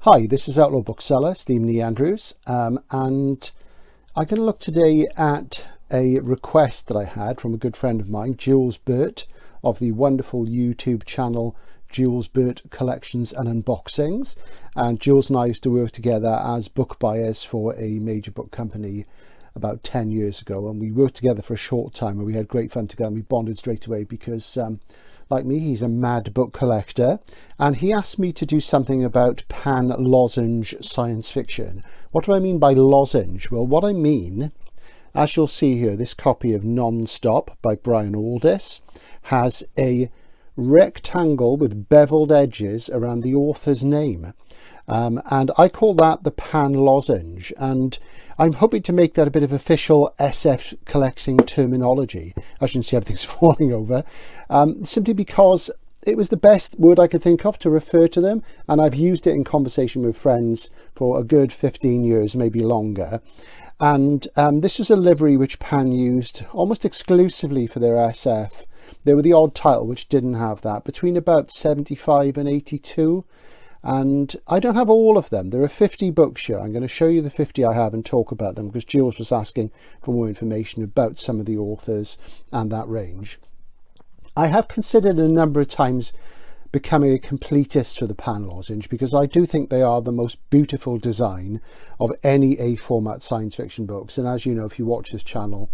Hi, this is Outlaw Bookseller Stephen E. Andrews, and I'm going to look today at a request that I had from a good friend of mine, Jules Burt, of the wonderful YouTube channel Jules Burt Collections and Unboxings. And Jules and I used to work together as book buyers for a major book company about 10 years ago, and we worked together for a short time and we had great fun together, and we bonded straight away because like me, he's a mad book collector, and he asked me to do something about pan-lozenge science fiction. What do I mean by lozenge? Well, what I mean, as you'll see here, this copy of Non-Stop by Brian Aldiss has a rectangle with beveled edges around the author's name, and I call that the pan-lozenge, and I'm hoping to make that a bit of official SF collecting terminology. As you can see, everything's falling over, simply because it was the best word I could think of to refer to them, and I've used it in conversation with friends for a good 15 years, maybe longer. And this is a livery which Pan used almost exclusively for their SF. They were the odd title which didn't have that, between about 75 and 82. And I don't have all of them. There are 50 books here. I'm going to show you the 50 I have and talk about them, because Jules was asking for more information about some of the authors and that range. I have considered a number of times becoming a completist for the pan lozenge, because I do think they are the most beautiful design of any A format science fiction books. And as you know, if you watch this channel,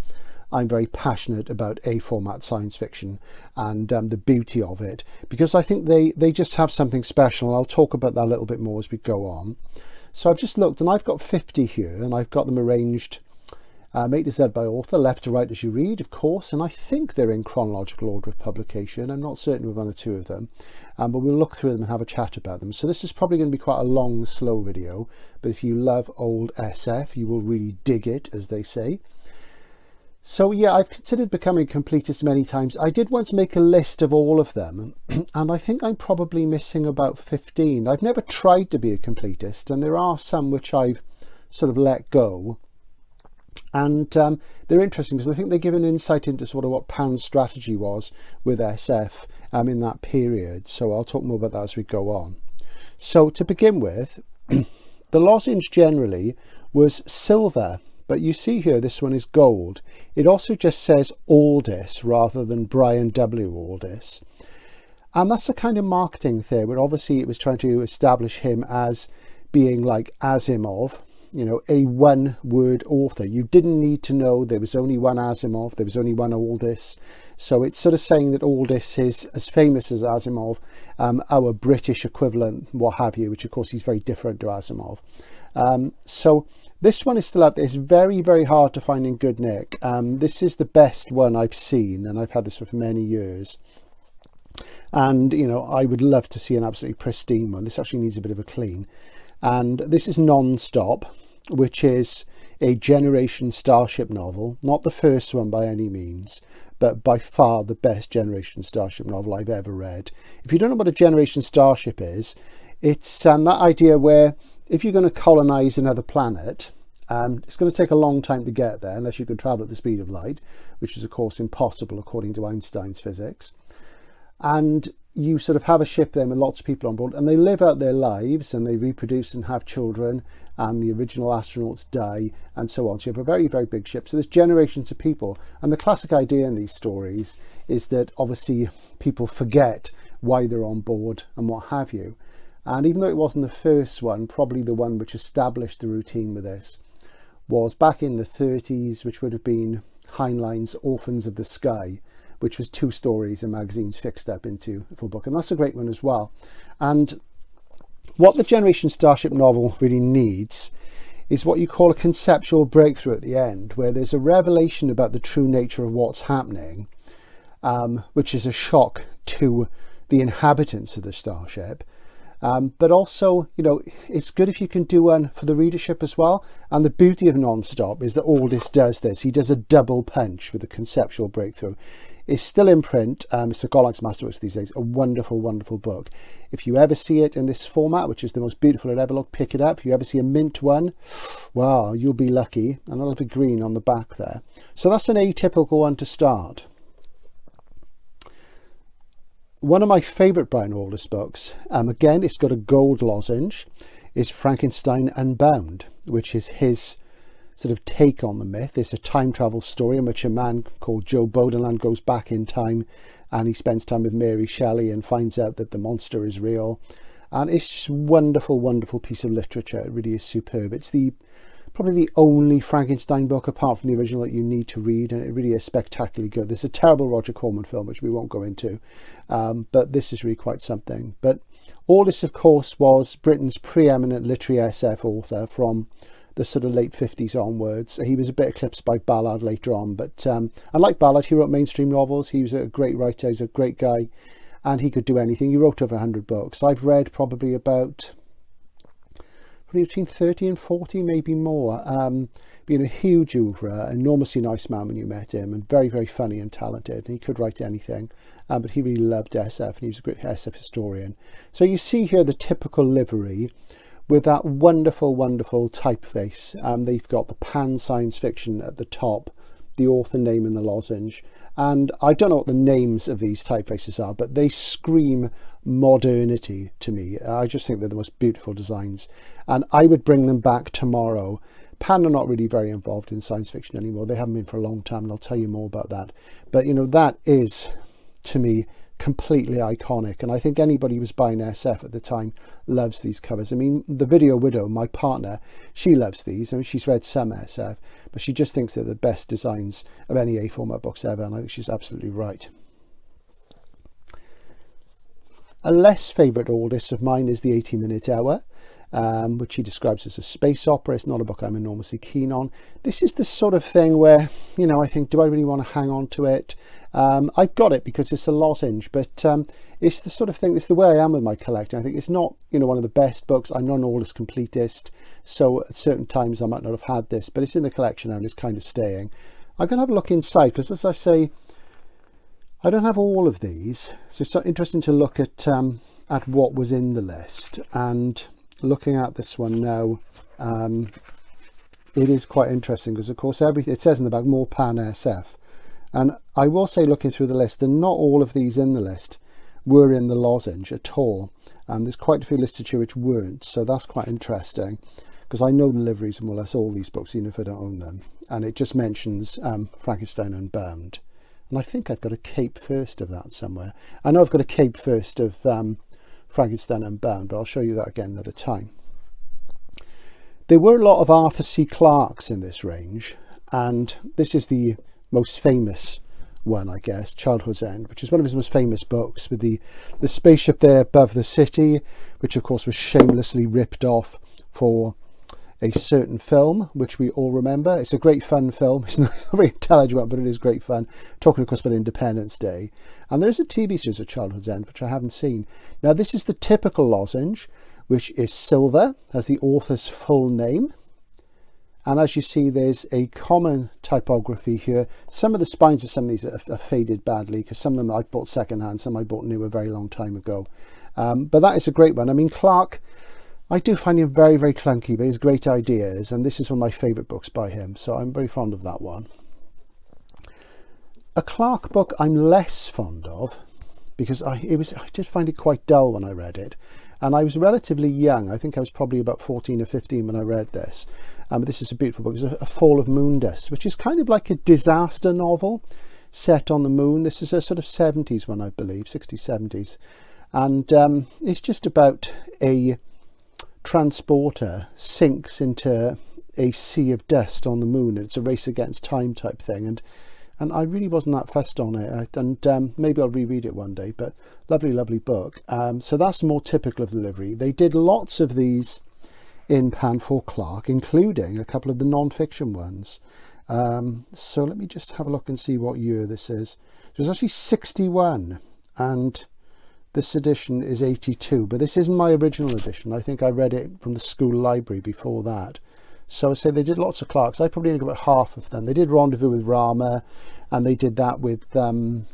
I'm very passionate about A format science fiction and the beauty of it, because I think they just have something special. I'll talk about that a little bit more as we go on. So I've just looked, and I've got 50 here, and I've got them arranged A to Z by author, left to right as you read, of course, and I think they're in chronological order of publication. I'm not certain with one or two of them, but we'll look through them and have a chat about them. So this is probably going to be quite a long, slow video, but if you love old SF, you will really dig it, as they say. So yeah, I've considered becoming a completist many times. I did once make a list of all of them, and I think I'm probably missing about 15. I've never tried to be a completist, and there are some which I've sort of let go. And they're interesting because I think they give an insight into sort of what Pan's strategy was with SF in that period. So I'll talk more about that as we go on. So to begin with, the lozenge generally was silver. But you see here, this one is gold. It also just says Aldiss rather than Brian W. Aldiss. And that's a kind of marketing thing, where obviously it was trying to establish him as being like Asimov, you know, a one-word author. You didn't need to know there was only one Asimov, there was only one Aldiss. So it's sort of saying that Aldiss is as famous as Asimov, our British equivalent, what have you, which of course he's very different to Asimov. So this one is still out there. It's very, very hard to find in good nick. This is the best one I've seen, and I've had this for many years. And, you know, I would love to see an absolutely pristine one. This actually needs a bit of a clean. And this is Non-Stop, which is a Generation Starship novel. Not the first one by any means, but by far the best Generation Starship novel I've ever read. If you don't know what a Generation Starship is, it's that idea where if you're going to colonize another planet, it's going to take a long time to get there unless you can travel at the speed of light, which is of course impossible according to Einstein's physics. And you sort of have a ship there with lots of people on board, and they live out their lives and they reproduce and have children, and the original astronauts die and so on. So you have a very, very big ship. So there's generations of people. And the classic idea in these stories is that obviously people forget why they're on board and what have you. And even though it wasn't the first one, probably the one which established the routine with this was back in the 30s, which would have been Heinlein's Orphans of the Sky, which was 2 stories and magazines fixed up into a full book. And that's a great one as well. And what the Generation Starship novel really needs is what you call a conceptual breakthrough at the end, where there's a revelation about the true nature of what's happening, which is a shock to the inhabitants of the starship. but also, you know, it's good if you can do one for the readership as well. And the beauty of Non-Stop is that Aldous does this. He does a double punch with a conceptual breakthrough. It's still in print. It's a Galax's Masterworks these days. A wonderful, wonderful book. If you ever see it in this format, which is the most beautiful it ever looked, pick it up. If you ever see a mint one, wow, you'll be lucky. And a little bit green on the back there. So that's an atypical one to start. One of my favourite Brian Aldiss books, again, it's got a gold lozenge, is Frankenstein Unbound, which is his sort of take on the myth. It's a time travel story in which a man called Joe Bodenland goes back in time, and he spends time with Mary Shelley and finds out that the monster is real. And it's just a wonderful, wonderful piece of literature. It really is superb. It's probably the only Frankenstein book apart from the original that you need to read, and it really is spectacularly good. There's a terrible Roger Corman film which we won't go into, but this is really quite something. But Aldiss, of course, was Britain's preeminent literary SF author from the sort of late 50s onwards. He was a bit eclipsed by Ballard later on, but unlike Ballard, he wrote mainstream novels. He was a great writer. He's a great guy, and he could do anything. He wrote over 100 books. I've read probably between 30 and 40, maybe more. Being a huge oeuvre, enormously nice man when you met him, and very, very funny and talented. And he could write anything, but he really loved SF, and he was a great SF historian. So you see here the typical livery with that wonderful, wonderful typeface. They've got the Pan Science Fiction at the top, the author name in the lozenge. And I don't know what the names of these typefaces are, but they scream modernity to me. I just think they're the most beautiful designs. And I would bring them back tomorrow. Pan are not really very involved in science fiction anymore. They haven't been for a long time, and I'll tell you more about that. But, you know, that is, to me, completely iconic, and I think anybody who was buying SF at the time loves these covers. I mean, the Video Widow, my partner, she loves these. I mean, she's read some SF, but she just thinks they're the best designs of any A format books ever, and I think she's absolutely right. A less favourite Aldiss of mine is The 80-Minute Hour, which he describes as a space opera. It's not a book I'm enormously keen on. This is the sort of thing where, you know, I think, do I really want to hang on to it? I've got it because it's a lozenge, but it's the sort of thing, it's the way I am with my collecting. I think it's not, you know, one of the best books. I'm not an Aldiss completist, so at certain times I might not have had this, but it's in the collection now and it's kind of staying. I'm going to have a look inside because, as I say, I don't have all of these, so it's so interesting to look at what was in the list. And looking at this one now, it is quite interesting because, of course, everything it says in the back, more Pan SF. And I will say, looking through the list, that not all of these in the list were in the lozenge at all. There's quite a few listed here which weren't, so that's quite interesting, because I know the liveries of more or less all these books, even if I don't own them. And it just mentions Frankenstein Unbound. And I think I've got a Cape First of that somewhere. I know I've got a Cape First of Frankenstein Unbound, but I'll show you that again another time. There were a lot of Arthur C Clarke's in this range, and this is the most famous one, I guess, Childhood's End, which is one of his most famous books, with the spaceship there above the city, which of course was shamelessly ripped off for a certain film, which we all remember. It's a great fun film. It's not a very intelligent one, but it is great fun. Talking, of course, about Independence Day. And there's a TV series of Childhood's End, which I haven't seen. Now, this is the typical lozenge, which is silver, has the author's full name. And as you see, there's a common typography here. Some of the spines of some of these are faded badly, because some of them I bought secondhand, some I bought new a very long time ago. But that is a great one. I mean, Clarke, I do find him very, very clunky, but he has great ideas. And this is one of my favourite books by him, so I'm very fond of that one. A Clarke book I'm less fond of, because I did find it quite dull when I read it. And I was relatively young. I think I was probably about 14 or 15 when I read this. But this is a beautiful book. It's A Fall of Mundus, which is kind of like a disaster novel set on the moon. This is a sort of 70s one, I believe, 60s, 70s. And it's just about a transporter sinks into a sea of dust on the moon. It's a race against time type thing. And I really wasn't that fussed on it. And maybe I'll reread it one day, but lovely, lovely book. So that's more typical of the livery. They did lots of these in Pan for Clarke, including a couple of the non-fiction ones. So let me just have a look and see what year this is. It was actually 61. And This edition is 82, but this isn't my original edition. I think I read it from the school library before that. So I say they did lots of Clarkes. I probably only got about half of them. They did Rendezvous with Rama, and they did that with the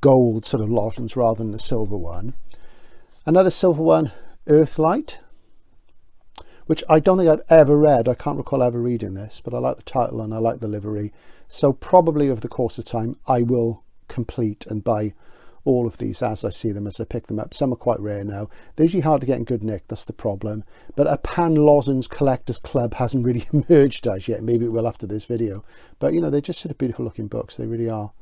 gold sort of lozenge rather than the silver one. Another silver one, Earthlight, which I don't think I've ever read. I can't recall ever reading this, but I like the title and I like the livery. So probably over the course of time, I will complete and buy all of these as I see them, as I pick them up. Some are quite rare now. They're usually hard to get in good nick, that's the problem. But a Pan Lozenge Collectors Club hasn't really emerged as yet. Maybe it will after this video. But, you know, they're just sort of beautiful looking books. They really are.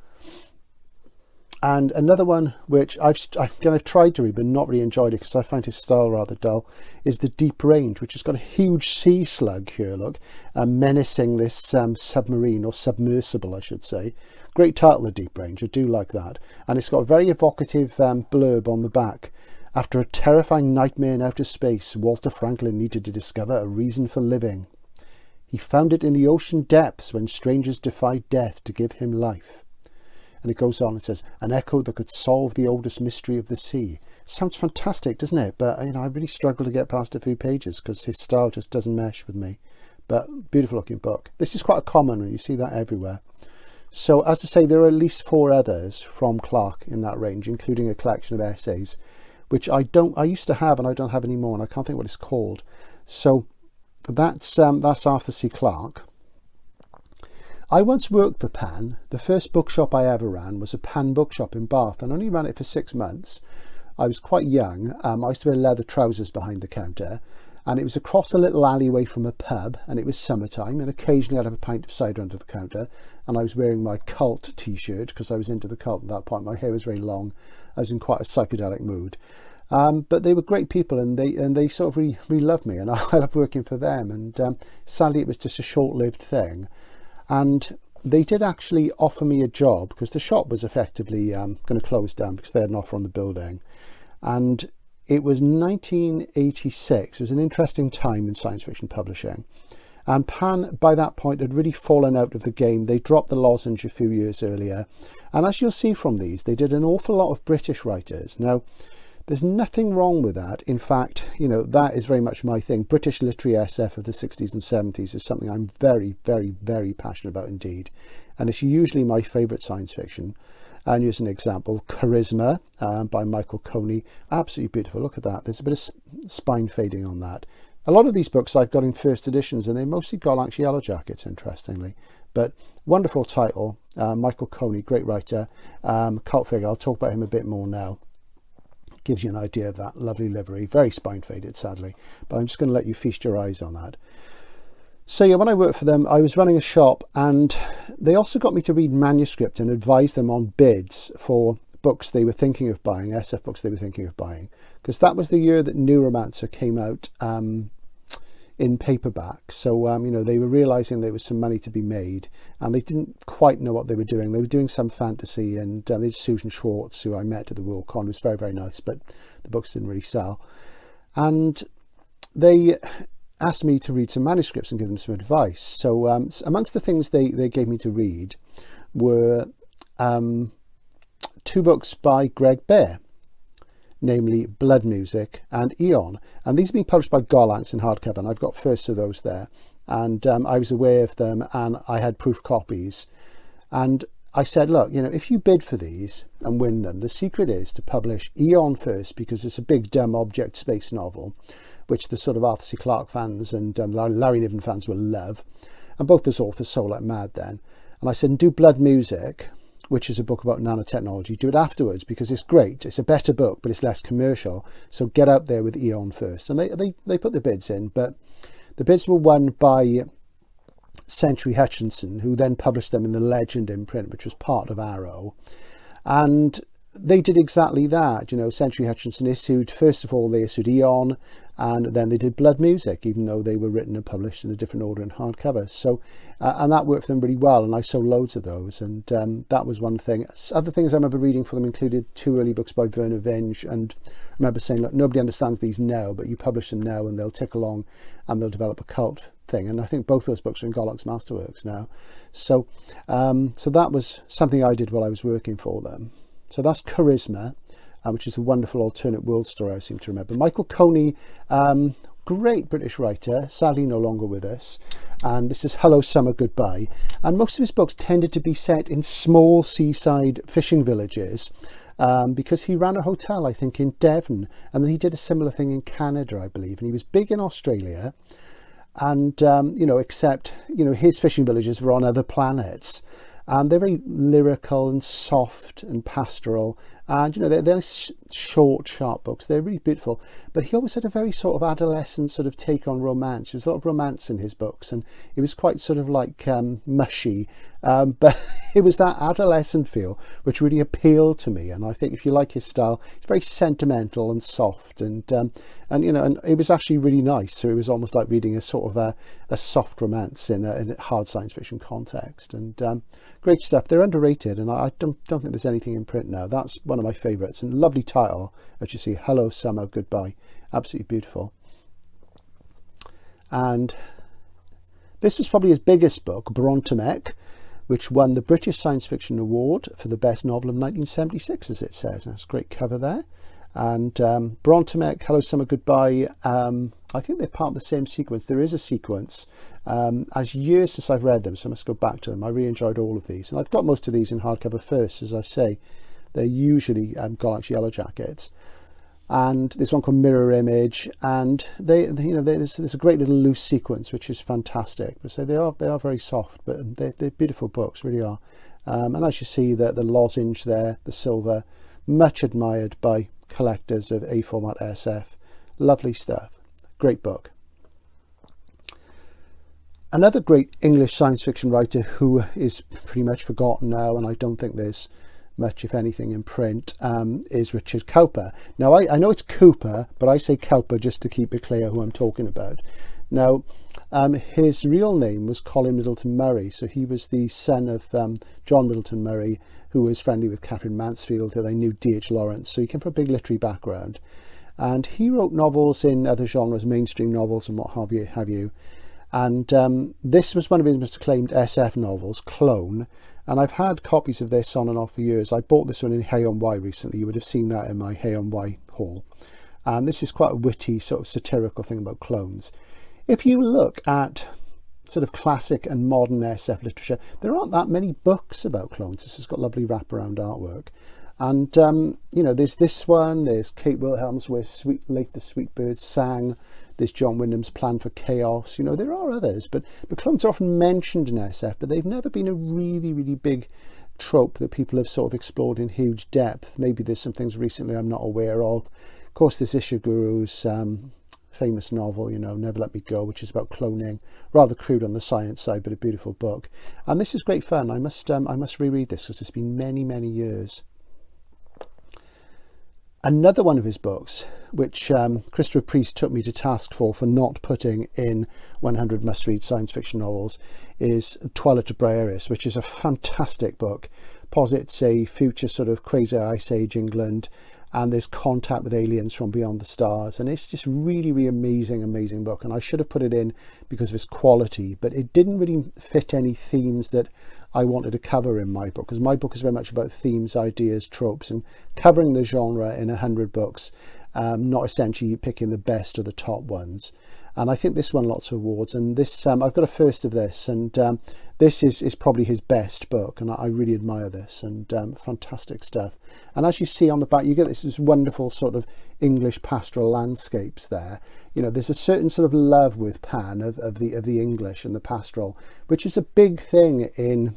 And another one which I've kind of tried to read but not really enjoyed it because I find his style rather dull, is The Deep Range, which has got a huge sea slug here, look, menacing this submarine, or submersible I should say. Great title, The Deep Range, I do like that. And it's got a very evocative blurb on the back. After a terrifying nightmare in outer space, Walter Franklin needed to discover a reason for living. He found it in the ocean depths when strangers defied death to give him life. And it goes on and says, an echo that could solve the oldest mystery of the sea. Sounds fantastic, doesn't it? But, you know, I really struggle to get past a few pages because his style just doesn't mesh with me. But beautiful looking book. This is quite a common one. You see that everywhere. So, as I say, there are at least 4 others from Clarke in that range, including a collection of essays, which I used to have and I don't have anymore, and I can't think what it's called. So that's Arthur C. Clarke. I once worked for Pan. The first bookshop I ever ran was a Pan bookshop in Bath, and only ran it for 6 months. I was quite young. I used to wear leather trousers behind the counter, and it was across a little alleyway from a pub, and it was summertime, and occasionally I'd have a pint of cider under the counter, and I was wearing my cult t-shirt because I was into the cult at that point. My hair was very long. I was in quite a psychedelic mood. But they were great people, and they sort of really loved me, and I loved working for them. And sadly, it was just a short-lived thing. And they did actually offer me a job because the shop was effectively going to close down because they had an offer on the building. And it was 1986. It was an interesting time in science fiction publishing. And Pan, by that point, had really fallen out of the game. They dropped the lozenge a few years earlier. And as you'll see from these, they did an awful lot of British writers. Now, there's nothing wrong with that. In fact, you know, that is very much my thing. British literary SF of the 60s and 70s is something I'm very, very, very passionate about indeed. And it's usually my favourite science fiction. And here's an example, Charisma by Michael Coney. Absolutely beautiful. Look at that. There's a bit of spine fading on that. A lot of these books I've got in first editions, and they mostly got actually yellow jackets, interestingly. But wonderful title. Michael Coney, great writer. Cult figure. I'll talk about him a bit more now. Gives you an idea of that lovely livery. Very spine faded, sadly, but I'm just going to let you feast your eyes on that. So yeah, when I worked for them, I was running a shop, and they also got me to read manuscript and advise them on bids for books they were thinking of buying, SF books they were thinking of buying, because that was the year that Neuromancer came out in paperback. So you know, they were realizing there was some money to be made, and they didn't quite know what they were doing. They were doing some fantasy, and they had Susan Schwartz, who I met at the Worldcon, who was very, very nice, but the books didn't really sell. And they asked me to read some manuscripts and give them some advice. So amongst the things they gave me to read were 2 books by Greg Bear, namely Blood Music and Eon. And these have been published by Galactic in hardcover, and I've got first of those there. And I was aware of them, and I had proof copies. And I said, look, you know, if you bid for these and win them, the secret is to publish Eon first, because it's a big dumb object space novel, which the sort of Arthur C. Clarke fans and Larry Niven fans will love. And both those authors sold like mad then. And I said, do Blood Music, which is a book about nanotechnology, do it afterwards, because it's great. It's a better book, but it's less commercial. So get out there with Eon first. And they put the bids in, but the bids were won by Century Hutchinson, who then published them in the Legend imprint, which was part of Arrow. And they did exactly that. You know, Century Hutchinson issued, first of all, they issued Eon, and then they did Blood Music, even though they were written and published in a different order in hardcover. So, and that worked for them really well, and I sold loads of those, and that was one thing. Other things I remember reading for them included 2 early books by Werner Vinge, and I remember saying, look, nobody understands these now, but you publish them now and they'll tick along and they'll develop a cult thing. And I think both those books are in Galac's Masterworks now. So, so that was something I did while I was working for them. So that's Charisma. which is a wonderful alternate world story, I seem to remember. Michael Coney, great British writer, sadly no longer with us. And this is Hello Summer Goodbye. And most of his books tended to be set in small seaside fishing villages, because he ran a hotel, I think, in Devon. And then he did a similar thing in Canada, I believe. And he was big in Australia. And, except, his fishing villages were on other planets. And they're very lyrical and soft and pastoral. And, they're short, sharp books. They're really beautiful. But he always had a very sort of adolescent sort of take on romance. There was a lot of romance in his books. And it was quite sort of like mushy. But it was that adolescent feel which really appealed to me. And I think if you like his style, it's very sentimental and soft. And it was actually really nice. So it was almost like reading a sort of a soft romance in a hard science fiction context. And great stuff. They're underrated, and I don't think there's anything in print now. That's one of my favourites, and lovely title, as you see, Hello Summer Goodbye. Absolutely beautiful. And this was probably his biggest book, Brontemec, which won the British Science Fiction Award for the best novel of 1976, as it says. That's a great cover there. And Brontemec, Hello Summer Goodbye, I think they're part of the same sequence. There is a sequence. As years since I've read them, so I must go back to them. I really enjoyed all of these. And I've got most of these in hardcover first, as I say. They're usually Galactic Yellow Jackets. And there's one called Mirror Image. And there's a great little loose sequence, which is fantastic. So they are very soft, but they're beautiful books, really are. And as you see, the lozenge there, the silver, much admired by collectors of A format SF. Lovely stuff. Great book. Another great English science fiction writer who is pretty much forgotten now, and I don't think there's much, if anything, in print, is Richard Cowper. Now, I know it's Cooper, but I say Cowper just to keep it clear who I'm talking about. Now, his real name was Colin Middleton Murray, so he was the son of John Middleton Murray, who was friendly with Catherine Mansfield, who they knew D.H. Lawrence, so he came from a big literary background. And he wrote novels in other genres, mainstream novels and what have you. And this was one of his most acclaimed SF novels, Clone. And I've had copies of this on and off for years. I bought this one in Hay on Wye recently. You would have seen that in my Hay on Wye haul. And this is quite a witty, sort of satirical thing about clones. If you look at sort of classic and modern SF literature, there aren't that many books about clones. This has got lovely wraparound artwork. And, there's this one, there's Kate Wilhelm's Where Sweet Lake the Sweet Bird Sang, there's John Wyndham's Plan for Chaos. There are others, but clones are often mentioned in SF, but they've never been a really, really big trope that people have sort of explored in huge depth. Maybe there's some things recently I'm not aware of. Of course, there's Ishiguro's famous novel, Never Let Me Go, which is about cloning, rather crude on the science side, but a beautiful book. And this is great fun. I must reread this because it's been many, many years. Another one of his books, which Christopher Priest took me to task for not putting in 100 must-read science fiction novels, is Twilight of Briareus, which is a fantastic book. Posits a future sort of quasi-ice age England, and there's contact with aliens from beyond the stars, and it's just really, really amazing book. And I should have put it in because of its quality, but it didn't really fit any themes that I wanted to cover in my book, because my book is very much about themes, ideas, tropes, and covering the genre in 100 books, not essentially picking the best or the top ones. And I think this won lots of awards, and this I've got a first of this, and this is probably his best book, and I really admire this, and fantastic stuff. And as you see on the back, you get this wonderful sort of English pastoral landscapes there. There's a certain sort of love with Pan of the English and the pastoral, which is a big thing in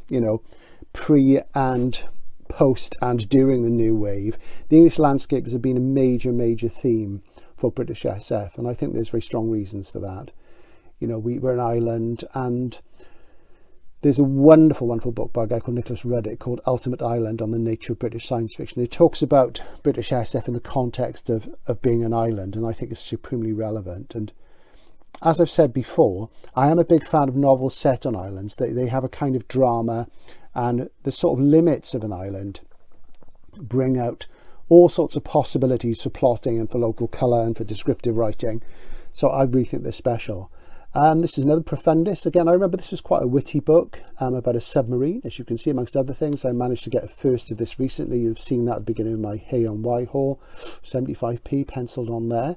pre and post and during the New Wave. The English landscapes have been a major theme for British SF, and I think there's very strong reasons for that. We're an island, and there's a wonderful book by a guy called Nicholas Ruddick called Ultimate Island on the Nature of British Science Fiction. It talks about British SF in the context of being an island, and I think it's supremely relevant. And as I've said before, I am a big fan of novels set on islands. They have a kind of drama, and the sort of limits of an island bring out all sorts of possibilities for plotting and for local colour and for descriptive writing. So I really think they're special. This is another Profundus. Again, I remember this was quite a witty book about a submarine. As you can see, amongst other things, I managed to get a first of this recently. You've seen that at the beginning of my Hay on Y haul, 75p penciled on there.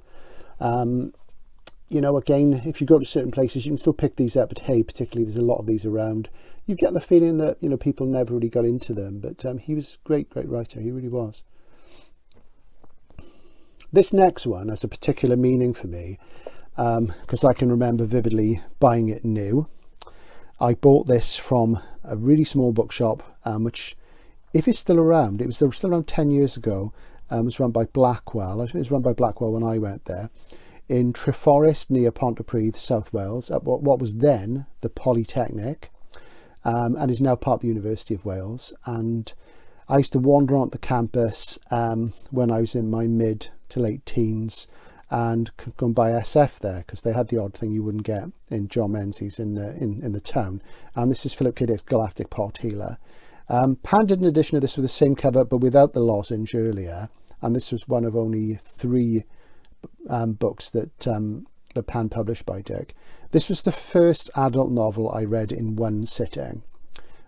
You know, again, if you go to certain places, you can still pick these up at Hay, particularly there's a lot of these around. You get the feeling that, you know, people never really got into them, but he was a great writer, he really was. This next one has a particular meaning for me, because I can remember vividly buying it new. I bought this from a really small bookshop, which, if it's still around, it was still around 10 years ago. It was run by Blackwell. It was run by Blackwell when I went there, in Treforest near Pontypridd, South Wales, at what was then the Polytechnic, and is now part of the University of Wales. And I used to wander on the campus when I was in my mid to late teens, and go and buy SF there, because they had the odd thing you wouldn't get in John Menzies in the town. And this is Philip K. Dick's Galactic Pot Healer. Pan did an edition of this with the same cover but without the lozenge earlier, and this was one of only 3 books that Pan published by Dick. This was the first adult novel I read in one sitting.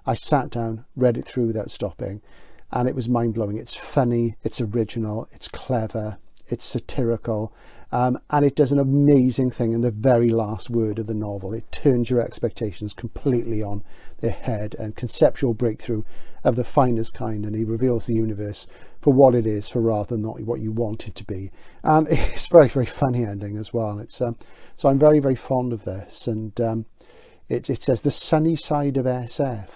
I sat down, read it through without stopping, and it was mind-blowing. It's funny, it's original, it's clever, it's satirical, and it does an amazing thing in the very last word of the novel. It turns your expectations completely on their head, and conceptual breakthrough of the finest kind, and he reveals the universe for what it is, for rather than not what you want it to be. And it's very funny ending as well. It's so I'm very fond of this, and it says the sunny side of SF.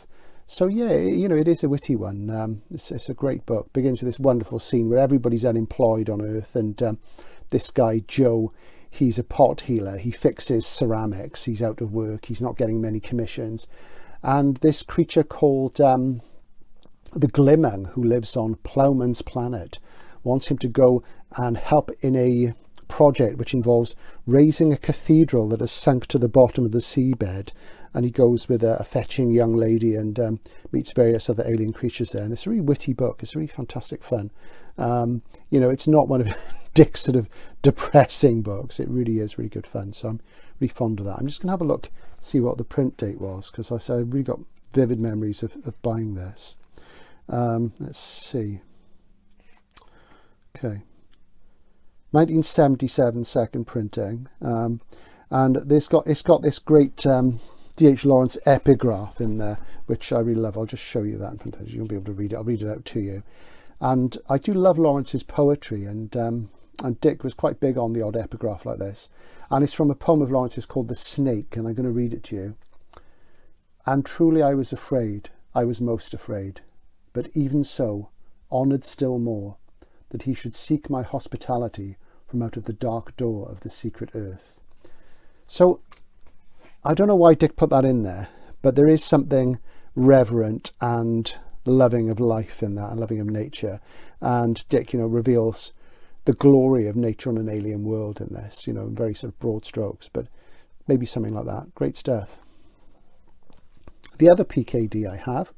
So yeah, you know, it is a witty one. It's a great book. Begins with this wonderful scene where everybody's unemployed on Earth, and this guy Joe, he's a pot healer. He fixes ceramics. He's out of work. He's not getting many commissions, and this creature called the Glimmer, who lives on Plowman's planet, wants him to go and help in a project which involves raising a cathedral that has sunk to the bottom of the seabed. And he goes with a fetching young lady and meets various other alien creatures there. And it's a really witty book. It's really fantastic fun. You know, it's not one of Dick's sort of depressing books. It really is really good fun. So I'm really fond of that. I'm just going to have a look, see what the print date was, because I really got vivid memories of buying this. Let's see. Okay. 1977 second printing. And it's got this great D.H. Lawrence epigraph in there, which I really love. I'll just show you that in front of you. You'll be able to read it. I'll read it out to you. And I do love Lawrence's poetry, and Dick was quite big on the odd epigraph like this. And it's from a poem of Lawrence's called The Snake, and I'm going to read it to you. And truly I was afraid, I was most afraid, but even so, honoured still more, that he should seek my hospitality from out of the dark door of the secret earth. So I don't know why Dick put that in there, but there is something reverent and loving of life in that, and loving of nature. And Dick, you know, reveals the glory of nature on an alien world in this, you know, in very sort of broad strokes, but maybe something like that. Great stuff. The other PKD I have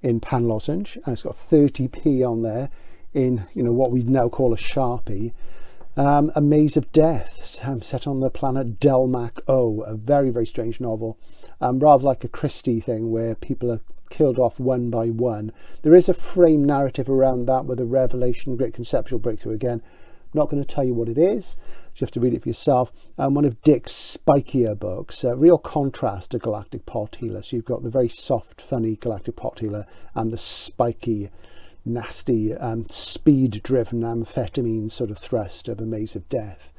in Pan Lozenge, and it's got 30p on there in, you know, what we now call a Sharpie. A Maze of Death, set on the planet Delmac O, a very strange novel, rather like a Christie thing where people are killed off one by one. There is a frame narrative around that with a revelation, great conceptual breakthrough. Again, I'm not going to tell you what it is, you have to read it for yourself. One of Dick's spikier books, real contrast to Galactic Pot Healer. So you've got the very soft, funny Galactic Pot Healer and the spiky, nasty, speed-driven amphetamine sort of thrust of A Maze of Death.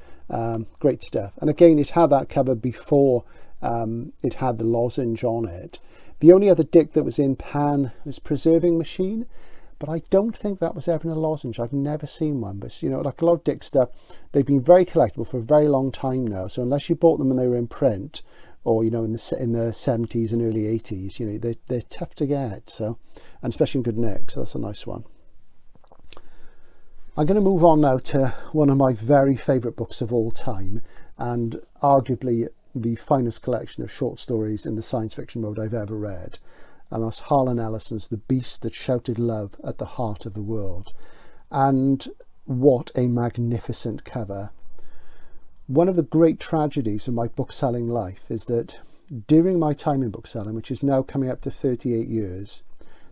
Great stuff. And again, it had that cover before it had the lozenge on it. The only other Dick that was in Pan was Preserving Machine, but I don't think that was ever in a lozenge. I've never seen one. But, you know, like a lot of Dick stuff, they've been very collectible for a very long time now. So unless you bought them when they were in print, or, you know, in the 70s and early 80s, you know, they're tough to get. So, and especially in good nick. So that's a nice one. I'm going to move on now to one of my very favourite books of all time, and arguably the finest collection of short stories in the science fiction mode I've ever read. And that's Harlan Ellison's The Beast That Shouted Love at the Heart of the World. And what a magnificent cover. One of the great tragedies of my bookselling life is that during my time in bookselling, which is now coming up to 38 years,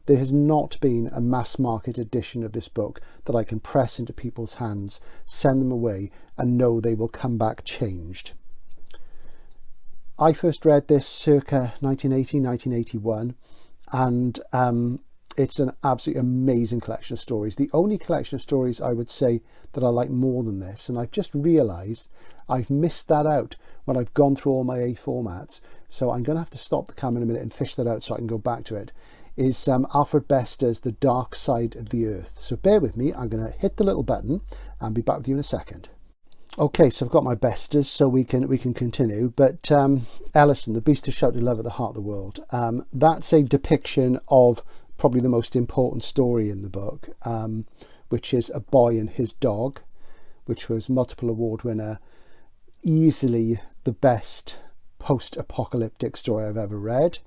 there has not been a mass market edition of this book that I can press into people's hands, send them away, and know they will come back changed. I first read this circa 1980, 1981, and it's an absolutely amazing collection of stories. The only collection of stories I would say that I like more than this, and I've just realised I've missed that out when I've gone through all my A formats, so I'm going to have to stop the camera in a minute and fish that out so I can go back to it, is Alfred Bester's The Dark Side of the Earth. So bear with me, I'm going to hit the little button and be back with you in a second. Okay, so I've got my Besters, so we can continue. But Ellison, the Beast Who Shouted Love at the Heart of the World, that's a depiction of probably the most important story in the book, which is a boy and his dog, which was multiple award winner, easily the best post-apocalyptic story I've ever read.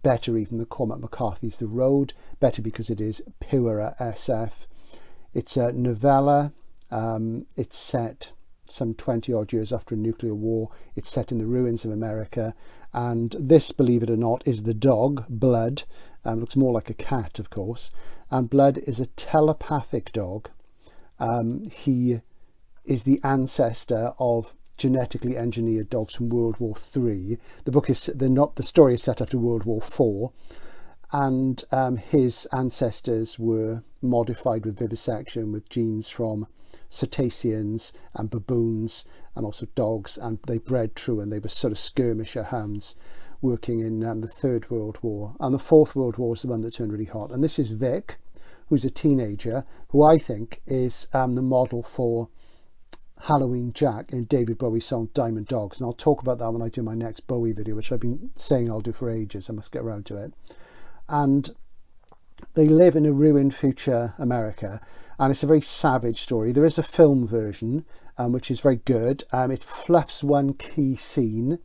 Better even than Cormac McCarthy's The Road, better because it is pure SF. It's a novella. It's set some 20 odd years after a nuclear war. It's set in the ruins of America, and this, believe it or not, is the dog Blood. Looks more like a cat, of course, and Blood is a telepathic dog. He is the ancestor of genetically engineered dogs from World War III. The story is set after World War IV, and his ancestors were modified with vivisection with genes from cetaceans and baboons and also dogs, and they bred true, and they were sort of skirmisher hounds working in the Third World War. And the Fourth World War is the one that turned really hot. And this is Vic, who's a teenager, who I think is the model for Halloween Jack in David Bowie's song Diamond Dogs, and I'll talk about that when I do my next Bowie video, which I've been saying I'll do for ages. I must get around to it. And they live in a ruined future America, and it's a very savage story. There is a film version which is very good. It fluffs one key scene,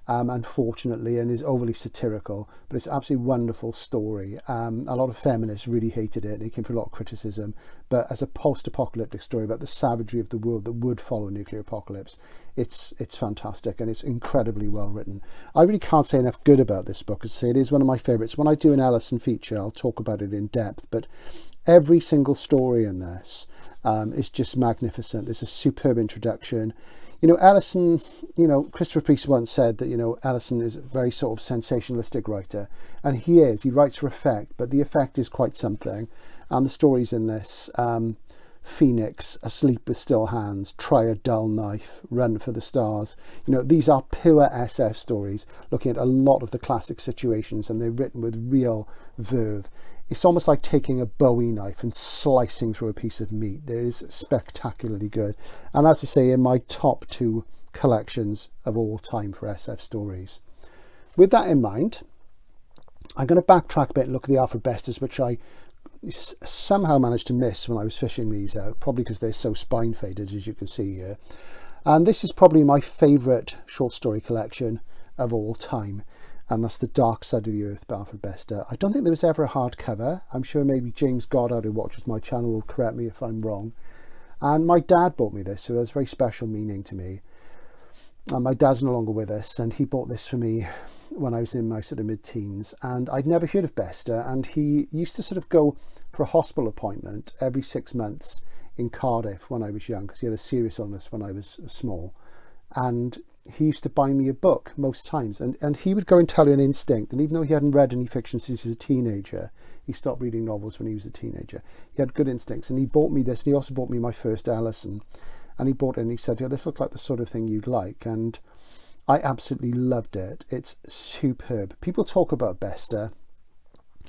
unfortunately, and is overly satirical, but it's an absolutely wonderful story. A lot of feminists really hated it. It came for a lot of criticism, but as a post-apocalyptic story about the savagery of the world that would follow a nuclear apocalypse, it's fantastic, and it's incredibly well written. I really can't say enough good about this book. As I say, it is one of my favourites. When I do an Ellison feature, I'll talk about it in depth, but every single story in this is just magnificent. There's a superb introduction. You know, Ellison, Christopher Priest once said that, Ellison is a very sort of sensationalistic writer, and he is. He writes for effect, but the effect is quite something. And the stories in this, Phoenix, Asleep with Still Hands, Try a Dull Knife, Run for the Stars. These are pure SF stories, looking at a lot of the classic situations, and they're written with real verve. It's almost like taking a Bowie knife and slicing through a piece of meat. It is spectacularly good. And as I say, in my top 2 collections of all time for SF stories. With that in mind, I'm going to backtrack a bit and look at the Alfred Besters, which I somehow managed to miss when I was fishing these out, probably because they're so spine faded, as you can see here. And this is probably my favourite short story collection of all time. And that's The Dark Side of the Earth by Alfred Bester. I don't think there was ever a hardcover. I'm sure maybe James Goddard, who watches my channel, will correct me if I'm wrong. And my dad bought me this, so it has very special meaning to me. And my dad's no longer with us, and he bought this for me when I was in my sort of mid-teens. And I'd never heard of Bester, and he used to sort of go for a hospital appointment every 6 months in Cardiff when I was young, because he had a serious illness when I was small. And he used to buy me a book most times, and he would go and tell you an instinct. And even though he hadn't read any fiction since he was a teenager, he stopped reading novels when he was a teenager. He had good instincts, and he bought me this, and he also bought me my first Ellison. And he bought it, and he said, this looks like the sort of thing you'd like. And I absolutely loved it. It's superb. People talk about Bester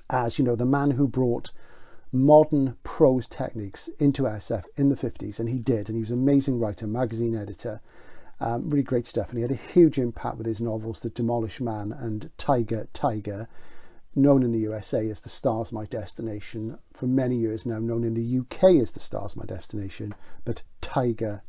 as, the man who brought modern prose techniques into SF in the 50s, and he did. And he was an amazing writer, magazine editor. Really great stuff, and he had a huge impact with his novels The Demolished Man and Tiger, known in the USA as The Stars My Destination, for many years now known in the UK as The Stars My Destination, but Tiger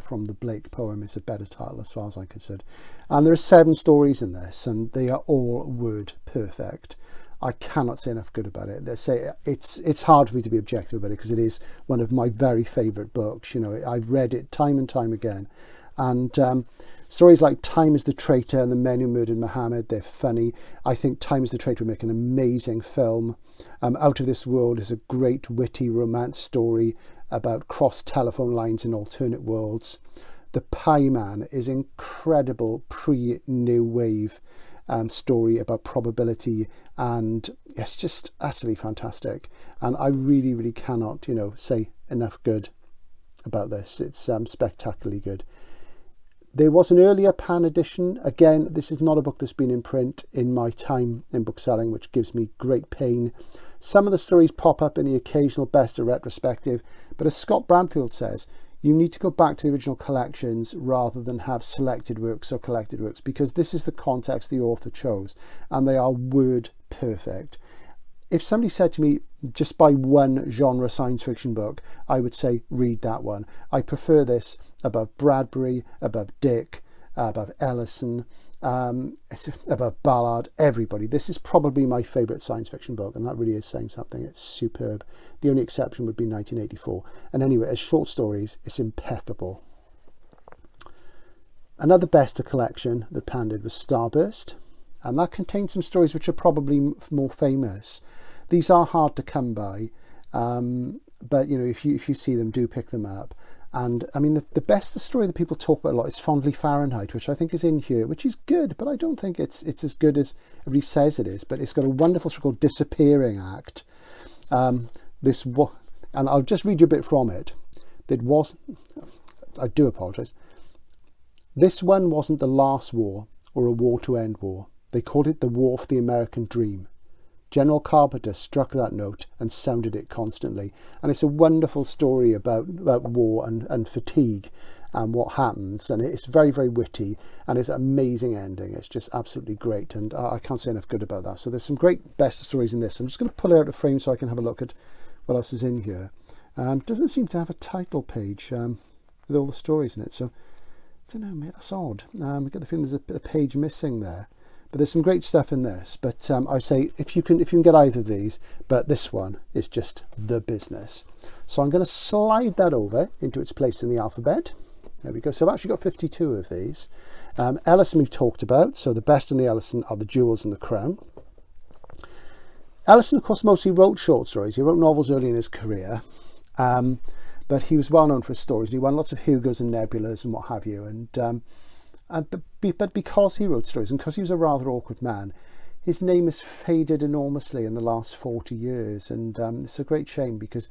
from the Blake poem is a better title as far as I'm concerned. And there are 7 stories in this, and they are all word perfect. I cannot say enough good about it. They say it's hard for me to be objective about it, because it is one of my very favourite books. I've read it time and time again. And stories like Time is the Traitor and The Men Who Murdered Muhammad, they're funny. I think Time is the Traitor would make an amazing film. Out of This World is a great witty romance story about crossed telephone lines in alternate worlds. The Pie Man is incredible pre-New Wave story about probability, and it's just utterly fantastic. And I really, really cannot, say enough good about this. It's spectacularly good. There was an earlier Pan edition. Again, this is not a book that's been in print in my time in bookselling, which gives me great pain. Some of the stories pop up in the occasional best or retrospective, but as Scott Bradfield says, you need to go back to the original collections rather than have selected works or collected works, because this is the context the author chose, and they are word perfect. If somebody said to me, just buy one genre science fiction book, I would say, read that one. I prefer this above Bradbury, above Dick, above Ellison, above Ballard, everybody. This is probably my favourite science fiction book, and that really is saying something. It's superb. The only exception would be 1984. And anyway, as short stories, it's impeccable. Another bester collection that Pan did was Starburst, and that contains some stories which are probably more famous. These are hard to come by, but if you see them, do pick them up. And I mean, the best story that people talk about a lot is Fondly Fahrenheit, which I think is in here, which is good, but I don't think it's as good as everybody says it is. But it's got a wonderful story called Disappearing Act. And I'll just read you a bit from it. I do apologise. This one wasn't the last war or a war to end war. They called it the War for the American Dream. General Carpenter struck that note and sounded it constantly. And it's a wonderful story about war and fatigue and what happens. And it's very, very witty, and it's an amazing ending. It's just absolutely great. And I can't say enough good about that. So there's some great best stories in this. I'm just going to pull it out of frame so I can have a look at what else is in here. Doesn't seem to have a title page with all the stories in it. So I don't know, mate, that's odd. I get the feeling there's a page missing there. But there's some great stuff in this. But I say if you can get either of these, but this one is just the business. So I'm going to slide that over into its place in the alphabet. There we go. So I've actually got 52 of these. Ellison we've talked about. So the best in the Ellison are The Jewels and the Crown. Ellison, of course, mostly wrote short stories. He wrote novels early in his career. But he was well known for his stories. He won lots of Hugos and Nebulas and what have you. But because he wrote stories and because he was a rather awkward man, his name has faded enormously in the last 40 years. And it's a great shame, because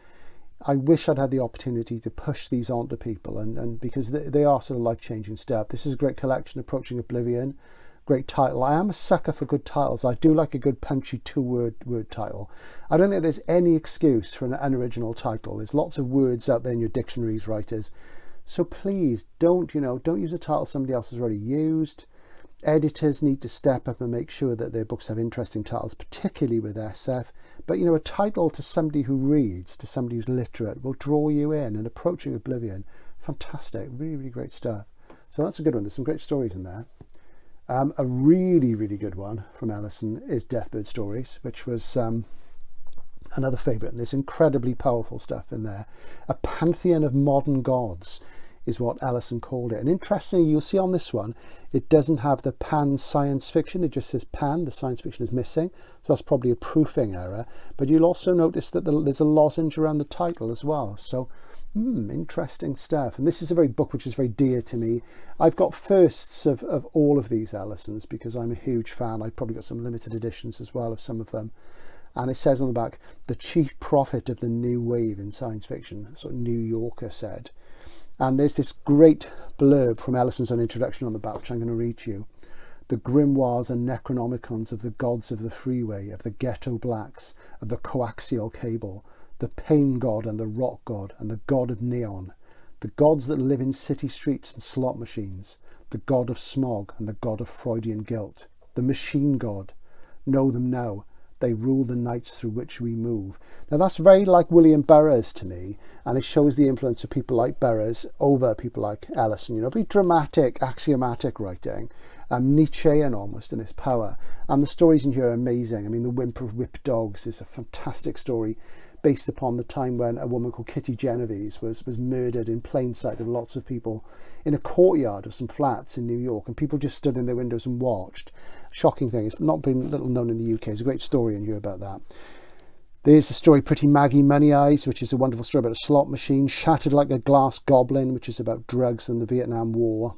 I wish I'd had the opportunity to push these on to people, and because they are sort of life-changing stuff. This is a great collection, Approaching Oblivion. Great title. I am a sucker for good titles. I do like a good punchy two-word title. I don't think there's any excuse for an unoriginal title. There's lots of words out there in your dictionaries, writers. So please don't use a title somebody else has already used. Editors need to step up and make sure that their books have interesting titles, particularly with SF. But a title to somebody who reads, to somebody who's literate, will draw you in. And Approaching Oblivion, fantastic, really, really great stuff. So that's a good one. There's some great stories in there. A really, really good one from Ellison is Deathbird Stories, which was another favourite. And there's incredibly powerful stuff in there. A pantheon of modern gods is what Ellison called it. And interestingly, you'll see on this one, it doesn't have the Pan science fiction. It just says Pan. The science fiction is missing. So that's probably a proofing error. But you'll also notice that there's a lozenge around the title as well. So interesting stuff. And this is a very book which is very dear to me. I've got firsts of all of these Ellisons because I'm a huge fan. I've probably got some limited editions as well of some of them. And it says on the back, the chief prophet of the new wave in science fiction, sort of New Yorker said. And there's this great blurb from Ellison's own introduction on the back, which I'm going to read to you. The grimoires and necronomicons of the gods of the freeway, of the ghetto blacks, of the coaxial cable, the pain god and the rock god and the god of neon, the gods that live in city streets and slot machines, the god of smog and the god of Freudian guilt, the machine god. Know them now. They rule the nights through which we move. Now that's very like William Burroughs to me, and it shows the influence of people like Burroughs over people like Ellison. Very dramatic, axiomatic writing, Nietzschean almost in its power. And the stories in here are amazing. I mean, The Whimper of Whipped Dogs is a fantastic story, based upon the time when a woman called Kitty Genovese was murdered in plain sight of lots of people in a courtyard of some flats in New York, and people just stood in their windows and watched. Shocking thing. It's not been little known in the UK. There's a great story in here about that. There's the story Pretty Maggie Money Eyes, which is a wonderful story about a slot machine. Shattered Like a Glass Goblin, which is about drugs and the Vietnam War.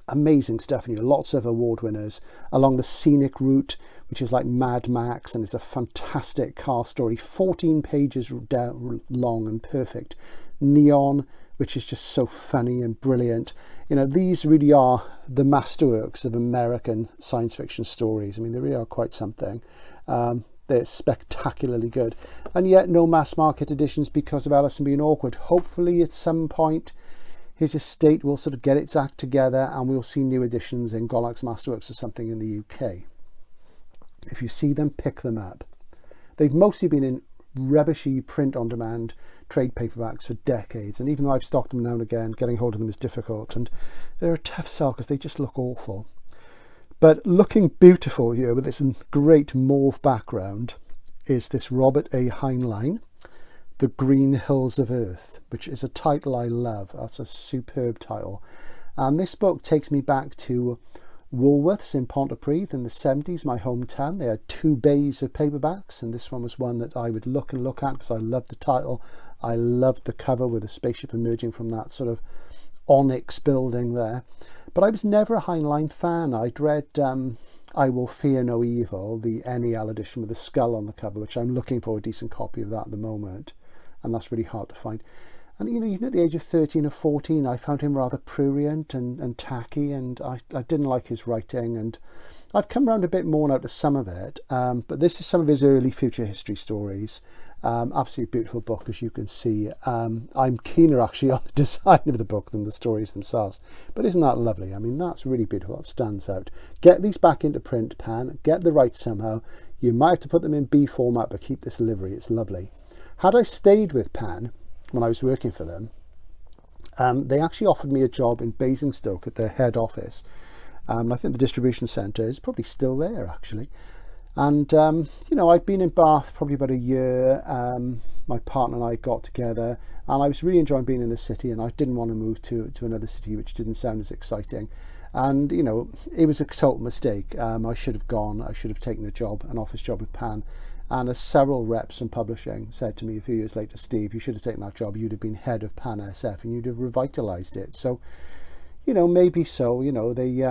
Amazing stuff in here. Lots of award winners. Along the Scenic Route, which is like Mad Max, and it's a fantastic car story. 14 pages long and perfect. Neon, which is just so funny and brilliant. You know, these really are the masterworks of American science fiction stories. I mean, they really are quite something. They're spectacularly good. And yet no mass market editions because of Alison being awkward. Hopefully at some point his estate will sort of get its act together and we'll see new editions in Golax Masterworks or something in the UK. If you see them, pick them up. They've mostly been in rubbishy print-on-demand trade paperbacks for decades, and even though I've stocked them now and again, getting hold of them is difficult, and they're a tough sell because they just look awful. But looking beautiful here with this great mauve background is this Robert A. Heinlein, The Green Hills of Earth, which is a title I love. That's a superb title. And this book takes me back to Woolworths in Pontypridd in the 70s, my hometown. They had 2 bays of paperbacks, and this one was one that I would look at because I loved the title. I loved the cover with a spaceship emerging from that sort of onyx building there. But I was never a Heinlein fan. I'd read I Will Fear No Evil, the NEL edition with the skull on the cover, which I'm looking for a decent copy of that at the moment, and that's really hard to find. And you know, even at the age of 13 or 14, I found him rather prurient and tacky, and I didn't like his writing. And I've come around a bit more now to some of it, but this is some of his early future history stories. Absolutely beautiful book, as you can see. I'm keener actually on the design of the book than the stories themselves. But isn't that lovely? I mean, that's really beautiful. That stands out. Get these back into print, Pan. Get the rights somehow. You might have to put them in B format, but keep this livery. It's lovely. Had I stayed with Pan when I was working for them, they actually offered me a job in Basingstoke at their head office. I think the distribution centre is probably still there actually. And you know, I'd been in Bath probably about a year. My partner and I got together, and I was really enjoying being in the city, and I didn't want to move to another city which didn't sound as exciting. And you know, it was a total mistake. I should have gone. I should have taken an office job with Pan. And as several reps from publishing said to me a few years later, Steve, you should have taken that job. You'd have been head of Pan SF and you'd have revitalised it. So, you know, maybe so. You know, they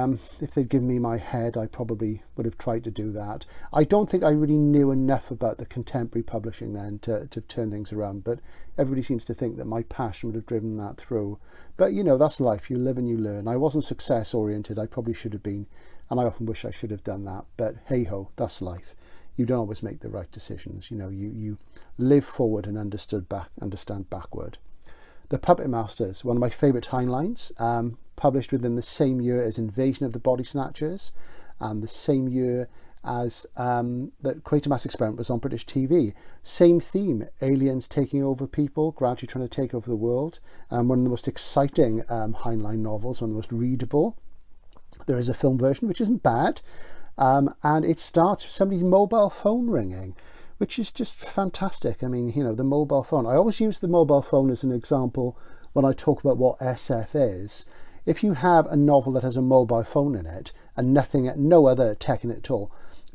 if they'd given me my head, I probably would have tried to do that. I don't think I really knew enough about the contemporary publishing then to turn things around. But everybody seems to think that my passion would have driven that through. But, you know, that's life. You live and you learn. I wasn't success oriented. I probably should have been. And I often wish I should have done that. But hey ho, that's life. You don't always make the right decisions. You know, you live forward and understand backward. The Puppet Masters, one of my favourite Heinleins, published within the same year as Invasion of the Body Snatchers, and the same year as that Quatermass Experiment was on British TV. Same theme, aliens taking over people, gradually trying to take over the world. One of the most exciting Heinlein novels, one of the most readable. There is a film version, which isn't bad. And it starts with somebody's mobile phone ringing, which is just fantastic. I mean, you know, the mobile phone. I always use the mobile phone as an example when I talk about what SF is. If you have a novel that has a mobile phone in it and no other tech in it at all,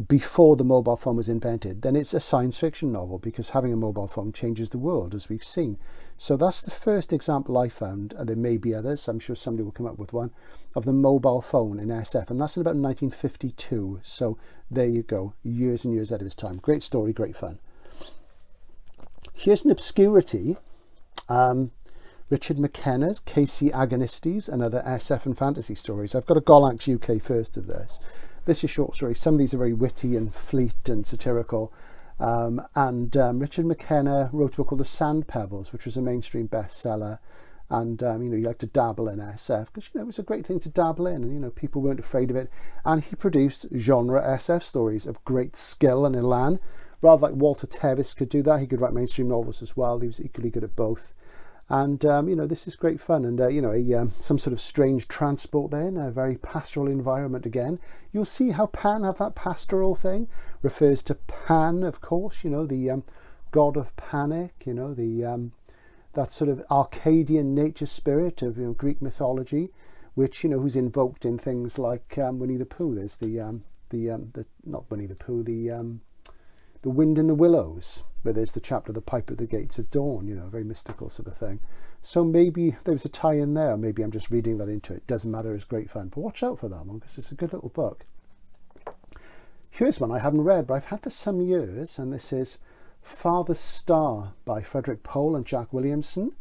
before the mobile phone was invented, then it's a science fiction novel, because having a mobile phone changes the world, as we've seen. So that's the first example I found, and there may be others, I'm sure somebody will come up with one, of the mobile phone in SF, and that's in about 1952. So there you go, years and years out of his time. Great story, great fun. Here's an obscurity. Richard McKenna's Casey Agonistes and Other SF and Fantasy Stories. I've got a Golax UK first of this. This is short stories. Some of these are very witty and fleet and satirical. Richard McKenna wrote a book called The Sand Pebbles, which was a mainstream bestseller. And, you know, you like to dabble in SF because, you know, it was a great thing to dabble in, and, you know, people weren't afraid of it. And he produced genre SF stories of great skill and elan. Rather like Walter Tevis could do that. He could write mainstream novels as well. He was equally good at both. And, you know, this is great fun. And, you know, some sort of strange transport there in a very pastoral environment again. You'll see how Pan have that pastoral thing. Refers to Pan, of course, you know, the god of panic, you know, the that sort of Arcadian nature spirit of, you know, Greek mythology, which, you know, who's invoked in things like Winnie the Pooh. There's the not Winnie the Pooh, the Wind in the Willows, where there's the chapter The Pipe at the Gates of Dawn, you know, very mystical sort of thing. So maybe there was a tie in there, maybe I'm just reading that into it. Doesn't matter, it's great fun. But watch out for that one, because it's a good little book. Here's one I haven't read, but I've had for some years, and this is Father's Star by Frederick Pohl and Jack Williamson,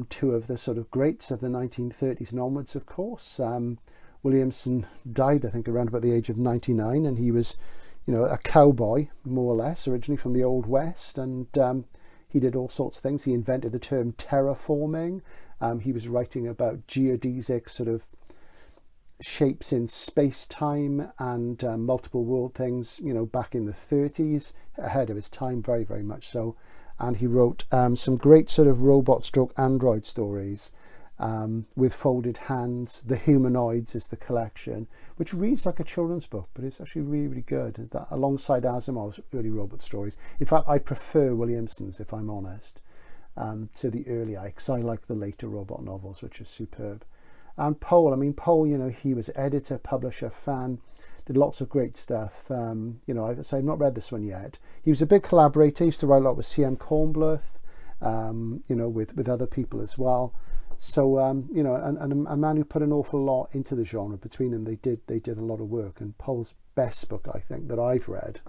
two of the sort of greats of the 1930s and onwards, of course. Williamson died, I think, around about the age of 99, and he was, you know, a cowboy, more or less, originally from the Old West, and he did all sorts of things. He invented the term terraforming. He was writing about geodesic sort of shapes in space-time and multiple world things, you know, back in the 30s, ahead of his time, very, very much so. And he wrote some great sort of robot stroke android stories with folded hands. The Humanoids is the collection, which reads like a children's book, but it's actually really, really good. That, alongside Asimov's early robot stories. In fact, I prefer Williamson's, if I'm honest, to the earlier, because I like the later robot novels, which are superb. And Pohl, I mean, Pohl, you know, he was editor, publisher, fan, did lots of great stuff. You know, I've not read this one yet. He was a big collaborator. He used to write a lot with C.M. Kornbluth, you know, with other people as well. So, you know, and a man who put an awful lot into the genre. Between them, they did a lot of work. And Pohl's best book, I think, that I've read,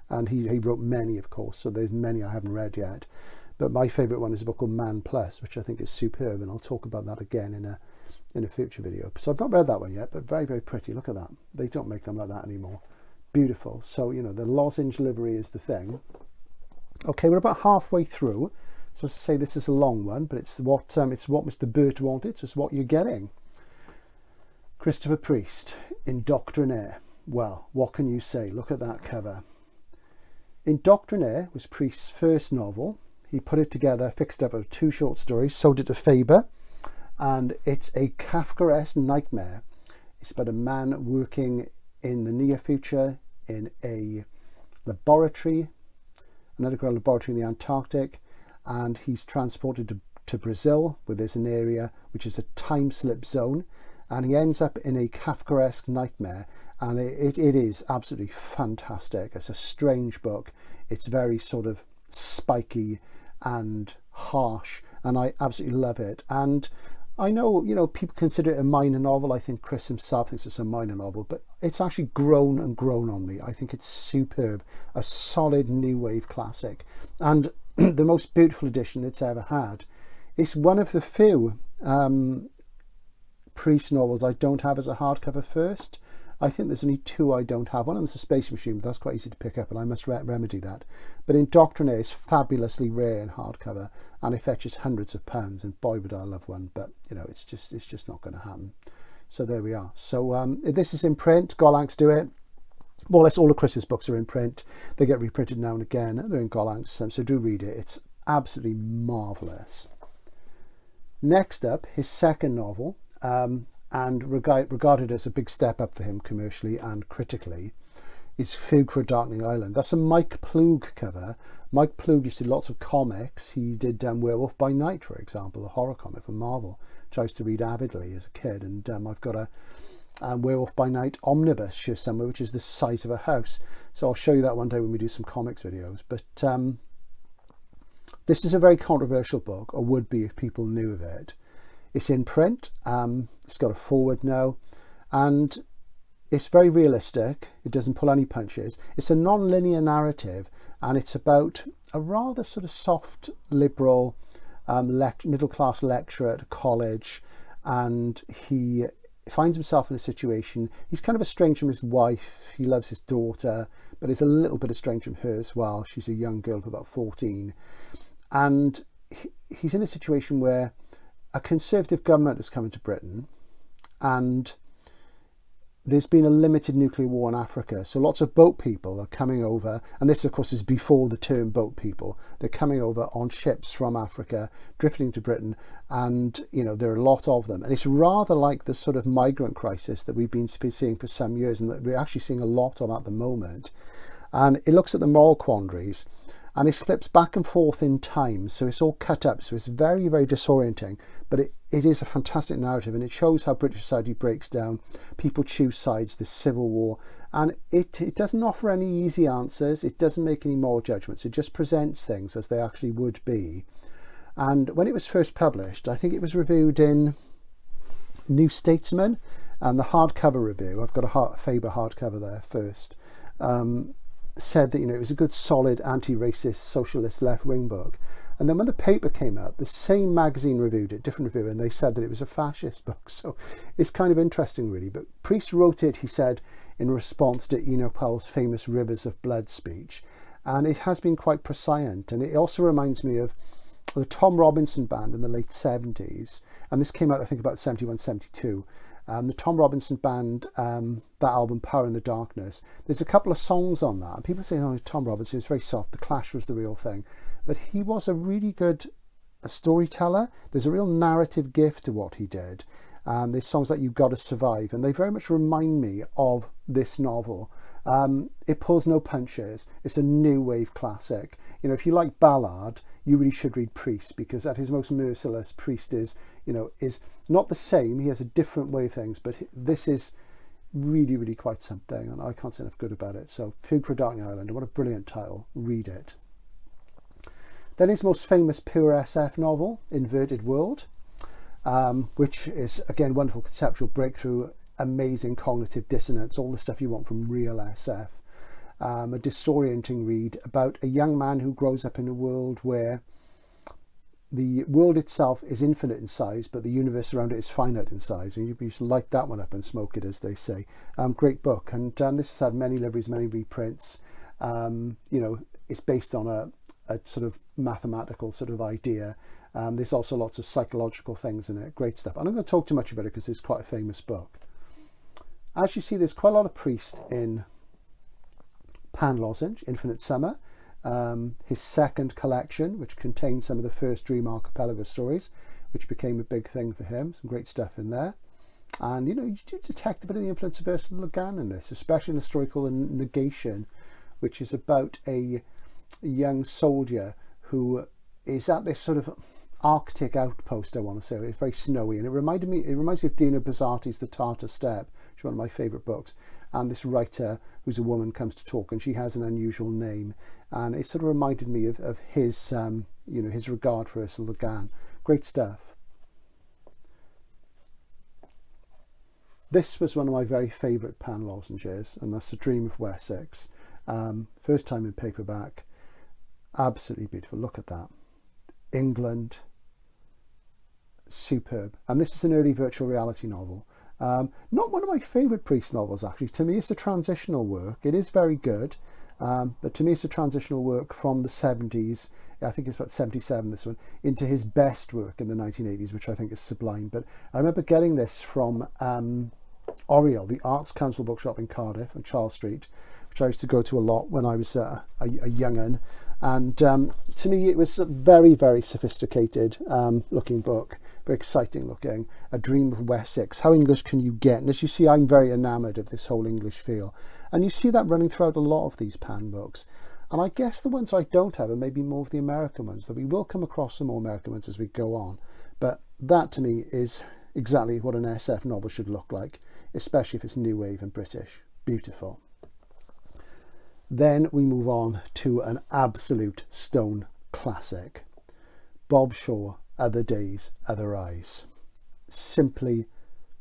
and he wrote many, of course, so there's many I haven't read yet. But my favourite one is a book called Man Plus, which I think is superb, and I'll talk about that again in a future video. So I've not read that one yet, but very, very pretty. Look at that. They don't make them like that anymore. Beautiful. So, you know, the lozenge livery is the thing. Okay, we're about halfway through. So as I say, this is a long one, but it's what Mr. Burt wanted, so it's what you're getting. Christopher Priest, Indoctrinaire. Well, what can you say? Look at that cover. Indoctrinaire was Priest's first novel. He put it together, fixed up with 2 short stories, sold it to Faber, and it's a Kafkaesque nightmare. It's about a man working in the near future in a laboratory, an underground laboratory in the Antarctic, and he's transported to Brazil, where there's an area which is a time slip zone, and he ends up in a Kafkaesque nightmare, and it is absolutely fantastic. It's a strange book. It's very sort of spiky and harsh, and I absolutely love it. And I know, you know, people consider it a minor novel. I think Chris himself thinks it's a minor novel, but it's actually grown and grown on me. I think it's superb, a solid new wave classic, and the most beautiful edition it's ever had. It's one of the few Priest novels I don't have as a hardcover first. I think there's only 2 I don't have. One of them's a Space Machine, but that's quite easy to pick up, and I must remedy that. But Indoctrinaire is fabulously rare in hardcover, and it fetches hundreds of pounds, and boy would I love one, but you know, it's just not going to happen. So there we are. So this is in print. Galactic do it. More or less all of Chris's books are in print. They get reprinted now and again. They're in Galactic, so do read it. It's absolutely marvellous. Next up, his second novel, and regarded as a big step up for him commercially and critically, is Fugue for a Darkening Island. That's a Mike Ploog cover. Mike Ploog used to do lots of comics. He did Werewolf by Night, for example, a horror comic from Marvel, which I used to read avidly as a kid. And I've got a Werewolf by Night omnibus here somewhere, which is the size of a house. So I'll show you that one day when we do some comics videos. But this is a very controversial book, or would be if people knew of it. It's in print. It's got a forward now, and it's very realistic. It doesn't pull any punches. It's a non-linear narrative, and it's about a rather sort of soft, liberal, middle-class lecturer at a college, and he finds himself in a situation. He's kind of estranged from his wife. He loves his daughter, but he's a little bit estranged from her as well. She's a young girl of about 14, and he's in a situation where a Conservative government has come into Britain, and there's been a limited nuclear war in Africa. So lots of boat people are coming over, and this of course is before the term boat people. They're coming over on ships from Africa, drifting to Britain, and you know, there are a lot of them. And it's rather like the sort of migrant crisis that we've been seeing for some years, and that we're actually seeing a lot of at the moment. And it looks at the moral quandaries, and it flips back and forth in time, so it's all cut up, so it's very, very disorienting, but it is a fantastic narrative, and it shows how British society breaks down. People choose sides, this civil war, and it doesn't offer any easy answers, it doesn't make any moral judgments, it just presents things as they actually would be. And when it was first published, I think it was reviewed in New Statesman, and the hardcover review, I've got a Faber hardcover there first, said that, you know, it was a good solid anti-racist socialist left-wing book. And then when the paper came out, the same magazine reviewed it, different reviewer, and they said that it was a fascist book. So it's kind of interesting, really. But Priest wrote it, he said, in response to Enoch Powell's famous Rivers of Blood speech, and it has been quite prescient. And it also reminds me of the Tom Robinson Band in the late 70s, and this came out, I think, about 71, 72. The Tom Robinson Band, that album Power in the Darkness, there's a couple of songs on that, and people say, oh, Tom Robinson was very soft, The Clash was the real thing, but he was a really good storyteller. There's a real narrative gift to what he did. There's songs like You've Got to Survive, and they very much remind me of this novel. It pulls no punches. It's a new wave classic. You know, if you like ballad, you really should read Priest, because at his most merciless, Priest is, you know, is not the same. He has a different way of things, but this is really, really quite something, and I can't say enough good about it. So, Fugue for a Dark Island, what a brilliant title. Read it. Then his most famous pure SF novel, Inverted World, which is, again, wonderful conceptual breakthrough, amazing cognitive dissonance, all the stuff you want from real SF. A disorienting read about a young man who grows up in a world where the world itself is infinite in size, but the universe around it is finite in size. And you should light that one up and smoke it, as they say. Great book. And this has had many liveries, many reprints. You know, it's based on a sort of mathematical sort of idea. There's also lots of psychological things in it. Great stuff. I'm not going to talk too much about it because it's quite a famous book. As you see, there's quite a lot of Priest in Pan Lozenge, Infinite Summer. His second collection, which contains some of the first Dream Archipelago stories, which became a big thing for him. Some great stuff in there. And, you know, you do detect a bit of the influence of Ursula Le Guin in this, especially in a story called Negation, which is about a young soldier who is at this sort of Arctic outpost, I want to say. It's very snowy, and it reminds me of Dino Buzzati's The Tartar Steppe, which is one of my favourite books. And this writer, who's a woman, comes to talk, and she has an unusual name, and it sort of reminded me of his, you know, his regard for Ursula Le Guin. Great stuff. This was one of my very favourite Pan Lozenges, and that's The Dream of Wessex. First time in paperback. Absolutely beautiful. Look at that. England. Superb. And this is an early virtual reality novel. Not one of my favourite Priest novels, actually. To me, it's a transitional work. It is very good, but to me, it's a transitional work from the 70s. I think it's about 77, this one, into his best work in the 1980s, which I think is sublime. But I remember getting this from Oriel, the Arts Council bookshop in Cardiff on Charles Street, which I used to go to a lot when I was a young'un. And to me, it was a very, very sophisticated looking book. Very exciting looking. A Dream of Wessex. How English can you get? And as you see, I'm very enamoured of this whole English feel. And you see that running throughout a lot of these Pan books. And I guess the ones I don't have are maybe more of the American ones, though we will come across some more American ones as we go on. But that, to me, is exactly what an SF novel should look like, especially if it's new wave and British. Beautiful. Then we move on to an absolute stone classic. Bob Shaw, Other Days, Other Eyes. Simply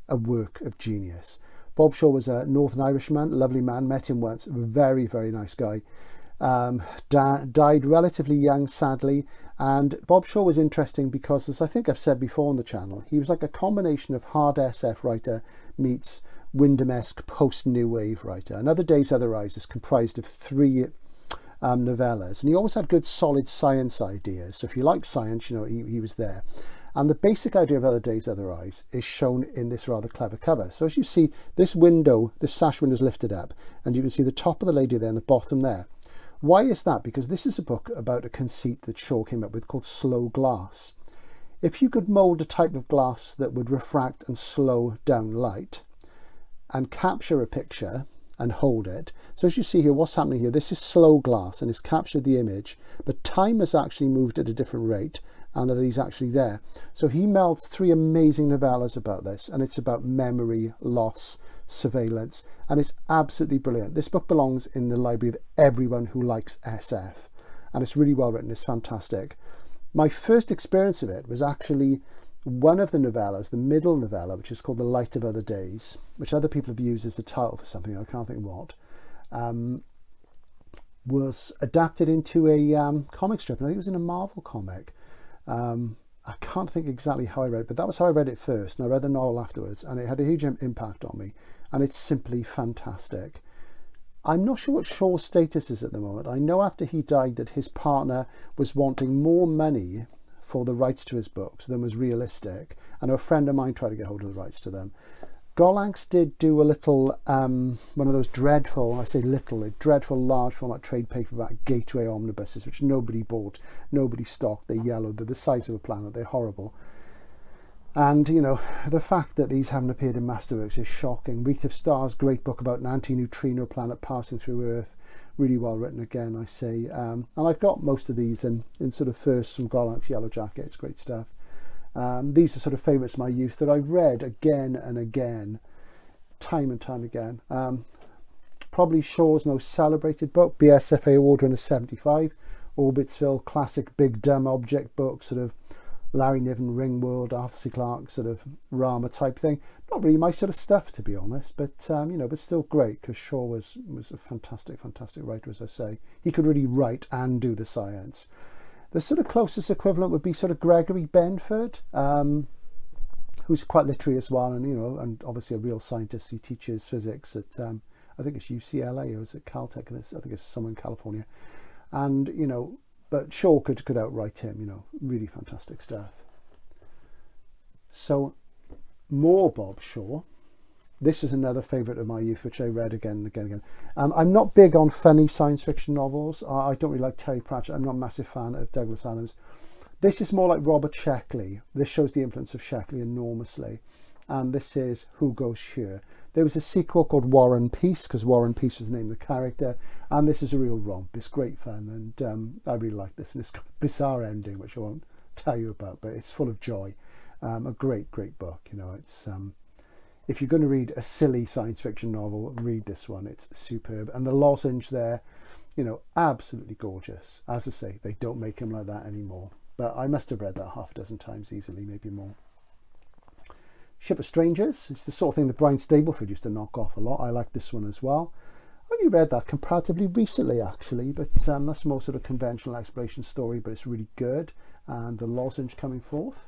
a work of genius. Bob Shaw was a Northern Irishman, lovely man, met him once, very, very nice guy. Died relatively young, sadly, and Bob Shaw was interesting because, as I think I've said before on the channel, he was like a combination of hard SF writer meets Wyndham-esque post-New Wave writer. And Other Days, Other Eyes is comprised of 3 novellas, and he always had good solid science ideas. So if you like science, you know, he was there. And the basic idea of Other Days, Other Eyes is shown in this rather clever cover. So as you see, this window, this sash window is lifted up, and you can see the top of the lady there and the bottom there. Why is that? Because this is a book about a conceit that Shaw came up with called slow glass. If you could mould a type of glass that would refract and slow down light and capture a picture and hold it. So as you see here, what's happening here, this is slow glass and it's captured the image, but time has actually moved at a different rate, and that he's actually there. So he melts 3 amazing novellas about this, and it's about memory, loss, surveillance, and it's absolutely brilliant. This book belongs in the library of everyone who likes SF, and it's really well written. It's fantastic. My first experience of it was actually one of the novellas, the middle novella, which is called The Light of Other Days, which other people have used as a title for something, I can't think what, was adapted into a comic strip, and I think it was in a Marvel comic. I can't think exactly how I read it, but that was how I read it first, and I read the novel afterwards, and it had a huge impact on me, and it's simply fantastic. I'm not sure what Shaw's status is at the moment. I know after he died that his partner was wanting more money for the rights to his books than was realistic, and a friend of mine tried to get hold of the rights to them. Galactic did do a little, one of those dreadful, I say little, dreadful large format trade paperback gateway omnibuses, which nobody bought, nobody stocked. They're yellow, they're the size of a planet, they're horrible. And, you know, the fact that these haven't appeared in Masterworks is shocking. Wreath of Stars, great book about an anti-neutrino planet passing through Earth. Really well written again, I say. And I've got most of these in sort of first from Galactic's Yellow Jackets, great stuff. These are sort of favourites of my youth that I've read again and again, time and time again. Probably Shaw's most celebrated book, BSFA award winner 75, Orbitsville, classic big dumb object book, sort of Larry Niven, Ringworld, Arthur C Clarke, sort of Rama type thing. Not really my sort of stuff, to be honest, but you know, but still great, because Shaw was a fantastic writer, as I say. He could really write and do the science. The sort of closest equivalent would be sort of Gregory Benford, who's quite literary as well, and you know, and obviously a real scientist. He teaches physics at I think it's UCLA, or is it Caltech? I think it's somewhere in California. And you know, but Shaw could outright him. You know, really fantastic stuff. So more Bob Shaw. This is another favourite of my youth, which I read again and again and again. I'm not big on funny science fiction novels. I don't really like Terry Pratchett. I'm not a massive fan of Douglas Adams. This is more like Robert Sheckley. This shows the influence of Sheckley enormously. And this is Who Goes Here. There was a sequel called War and Peace, because War and Peace was the name of the character. And this is a real romp. It's great fun. And I really like this. And it's got a bizarre ending, which I won't tell you about, but it's full of joy. A great book. You know, it's... if you're going to read a silly science fiction novel, read this one. It's superb. And the lozenge there, you know, absolutely gorgeous. As I say, they don't make them like that anymore. But I must have read that half a dozen times easily, maybe more. Ship of Strangers. It's the sort of thing that Brian Stableford used to knock off a lot. I like this one as well. I only read that comparatively recently, actually. But that's more sort of conventional exploration story, but it's really good. And the lozenge coming forth.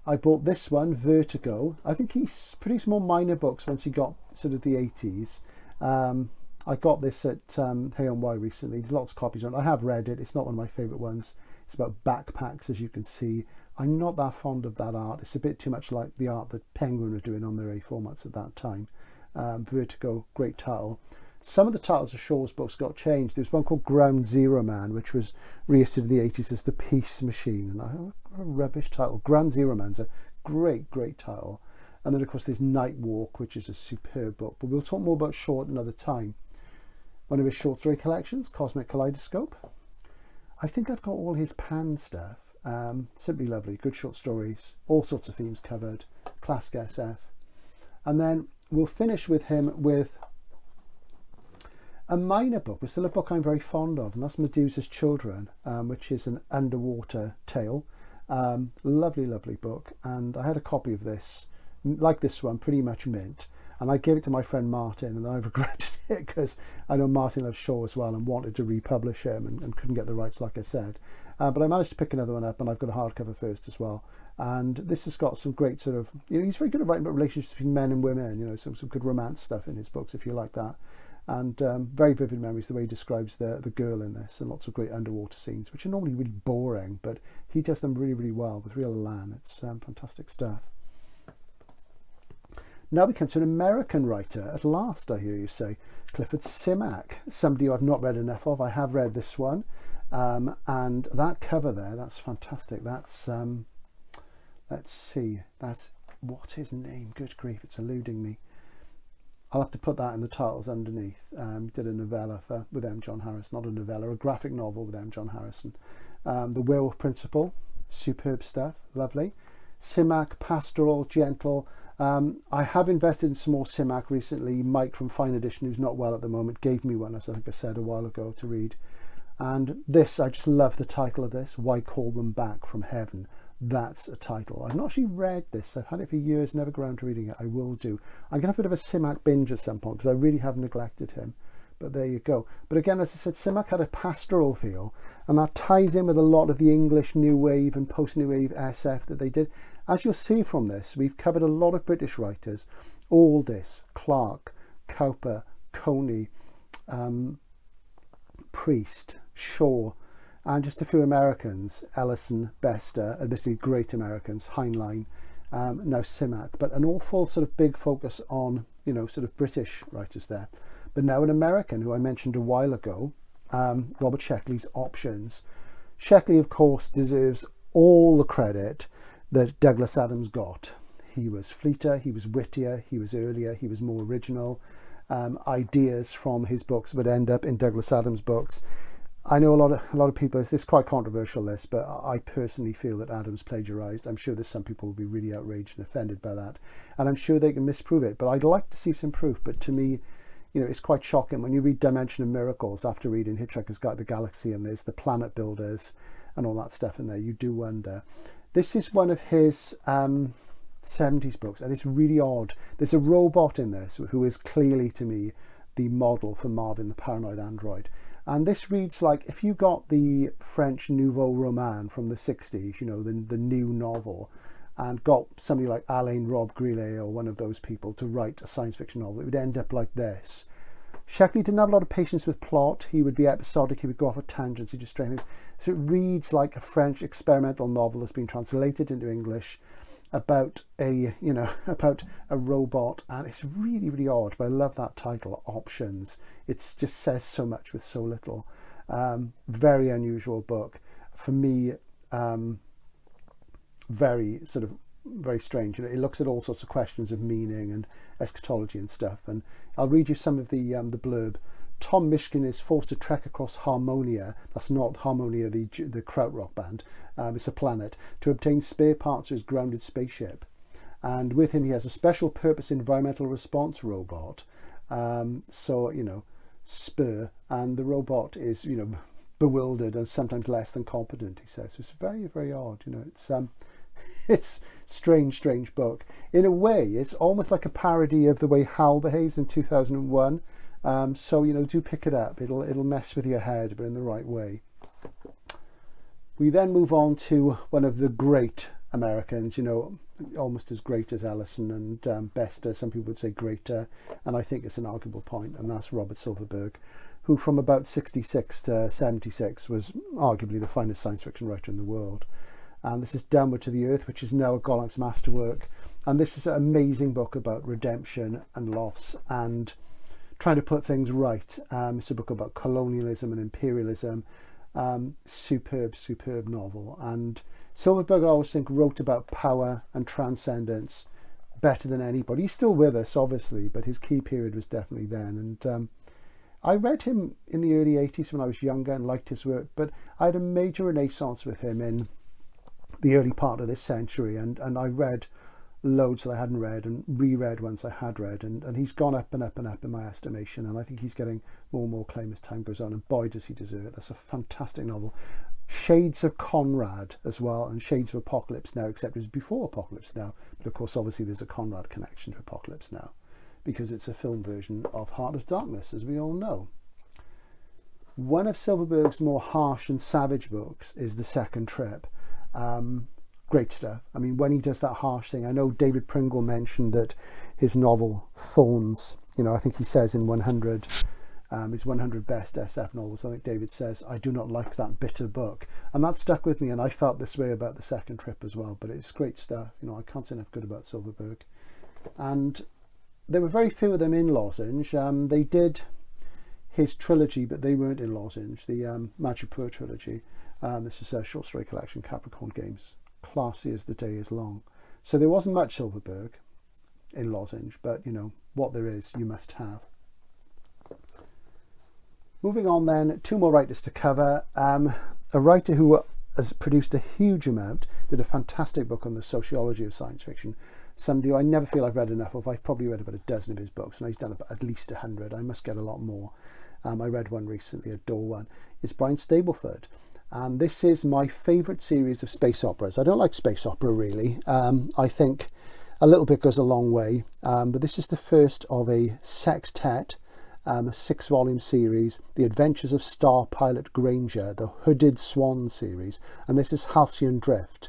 I bought this one, Vertigo. I think he's produced more minor books once he got sort of the 80s. I got this at Hay&Y recently. There's lots of copies on it. I have read it. It's not one of my favourite ones. It's about backpacks, as you can see. I'm not that fond of that art. It's a bit too much like the art that Penguin were doing on their A formats at that time. Vertigo, great title. Some of the titles of Shaw's books got changed. There's one called Ground Zero Man, which was reissued in the 80s as The Peace Machine. And what a rubbish title. Ground Zero Man's a great title. And then, of course, there's Night Walk, which is a superb book. But we'll talk more about Shaw at another time. One of his short story collections, Cosmic Kaleidoscope. I think I've got all his Pan stuff. Simply lovely. Good short stories. All sorts of themes covered. Classic SF. And then we'll finish with him with a minor book, but still a book I'm very fond of, and that's Medusa's Children, which is an underwater tale. Lovely book, and I had a copy of this, like this one, pretty much mint, and I gave it to my friend Martin, and I regretted it because I know Martin loves Shaw as well and wanted to republish him and couldn't get the rights, like I said. But I managed to pick another one up, and I've got a hardcover first as well. And this has got some great sort of, you know, he's very good at writing about relationships between men and women, you know, some good romance stuff in his books, if you like that. And very vivid memories, the way he describes the girl in this, and lots of great underwater scenes, which are normally really boring, but he does them really well with real elan. It's fantastic stuff. Now we come to an American writer, at last, I hear you say, Clifford Simac, somebody who I've not read enough of. I have read this one, and that cover there, that's fantastic. That's, let's see, that's, what's his name? Good grief, it's eluding me. I'll have to put that in the titles underneath. Did a novella with M. John Harrison, not a novella, a graphic novel with M. John Harrison. The Werewolf Principle, superb stuff, lovely. Simac, pastoral, gentle. I have invested in some more Simac recently. Mike from Fine Edition, who's not well at the moment, gave me one, as I think I said a while ago, to read. And this, I just love the title of this, Why Call Them Back from Heaven. That's a title. I've not actually read this. I've had it for years, never got around to reading it. I will do. I'm going to have a bit of a Simac binge at some point because I really have neglected him. But there you go. But again, as I said, Simac had a pastoral feel, and that ties in with a lot of the English New Wave and post-New Wave SF that they did. As you'll see from this, we've covered a lot of British writers. Aldis, Clarke, Cowper, Coney, Priest, Shaw, and just a few Americans, Ellison, Bester, admittedly great Americans, Heinlein, now Simac, but an awful sort of big focus on, sort of British writers there. But now an American who I mentioned a while ago, Robert Sheckley's Options. Sheckley, of course, deserves all the credit that Douglas Adams got. He was fleeter, he was wittier, he was earlier, he was more original. Ideas from his books would end up in Douglas Adams' books. I know a lot of people, this is quite controversial, this, but I personally feel that Adams plagiarized. I'm sure there's some people who will be really outraged and offended by that, and I'm sure they can misprove it, but I'd like to see some proof. But to me, it's quite shocking when you read Dimension of Miracles after reading Hitchhiker's Guide to the Galaxy, and there's the planet builders and all that stuff in there. You do wonder. This is one of his 70s books, and it's really odd. There's a robot in this who is clearly, to me, the model for Marvin the Paranoid Android. And this reads like if you got the French Nouveau Roman from the 60s, the new novel, and got somebody like Alain Robbe-Grillet or one of those people to write a science fiction novel, it would end up like this. Sheckley didn't have a lot of patience with plot. He would be episodic, he would go off at tangents, he'd just strain things. So it reads like a French experimental novel that's been translated into English about a robot, and it's really, really odd, but I love that title, Options. It just says so much with so little. Very unusual book. For me, very strange. It looks at all sorts of questions of meaning and eschatology and stuff. And I'll read you some of the blurb. Tom Mishkin is forced to trek across Harmonia. That's not Harmonia, the krautrock band. It's a planet, to obtain spare parts for his grounded spaceship. And with him, he has a special purpose environmental response robot. Spur. And the robot is, bewildered and sometimes less than competent, he says. So it's very, very odd. It's strange book. In a way, it's almost like a parody of the way Hal behaves in 2001. Do pick it up. It'll mess with your head, but in the right way. We then move on to one of the great Americans, almost as great as Ellison and Bester. Some people would say greater, and I think it's an arguable point, and that's Robert Silverberg, who from about 66 to 76 was arguably the finest science fiction writer in the world. And this is Downward to the Earth, which is now a Gollancz masterwork. And this is an amazing book about redemption and loss and trying to put things right. It's a book about colonialism and imperialism. Superb novel. And Silverberg, I always think, wrote about power and transcendence better than anybody. He's still with us, obviously, but his key period was definitely then. And I read him in the early 80s when I was younger and liked his work, but I had a major renaissance with him in the early part of this century, and I read loads that I hadn't read and reread ones I had read, and he's gone up and up and up in my estimation, and I think he's getting more and more acclaim as time goes on, and boy does he deserve it. That's a fantastic novel. Shades of Conrad as well, and Shades of Apocalypse Now, except it was before Apocalypse Now, but of course obviously there's a Conrad connection to Apocalypse Now because it's a film version of Heart of Darkness, as we all know. One of Silverberg's more harsh and savage books is The Second Trip. Great stuff. I mean, when he does that harsh thing, I know David Pringle mentioned that his novel Thorns, I think he says in 100, his 100 best SF novels, I think David says, I do not like that bitter book. And that stuck with me, and I felt this way about The Second Trip as well, but it's great stuff. I can't say enough good about Silverberg. And there were very few of them in Lozenge. They did his trilogy, but they weren't in Lozenge, the Magic Poor trilogy. This is a short story collection, Capricorn Games. Classy as the day is long. So there wasn't much Silverberg. in Lozenge, but you know, what there is, you must have. Moving on then, 2 more writers to cover. A writer who has produced a huge amount, did a fantastic book on the sociology of science fiction. Somebody who I never feel I've read enough of. I've probably read about a dozen of his books, and he's done about at least 100. I must get a lot more. I read one recently, adore one. It's Brian Stableford. And this is my favourite series of space operas. I don't like space opera really. I think a little bit goes a long way. But this is the first of a sextet, a 6-volume series, The Adventures of Star Pilot Granger, the Hooded Swan series. And this is Halcyon Drift.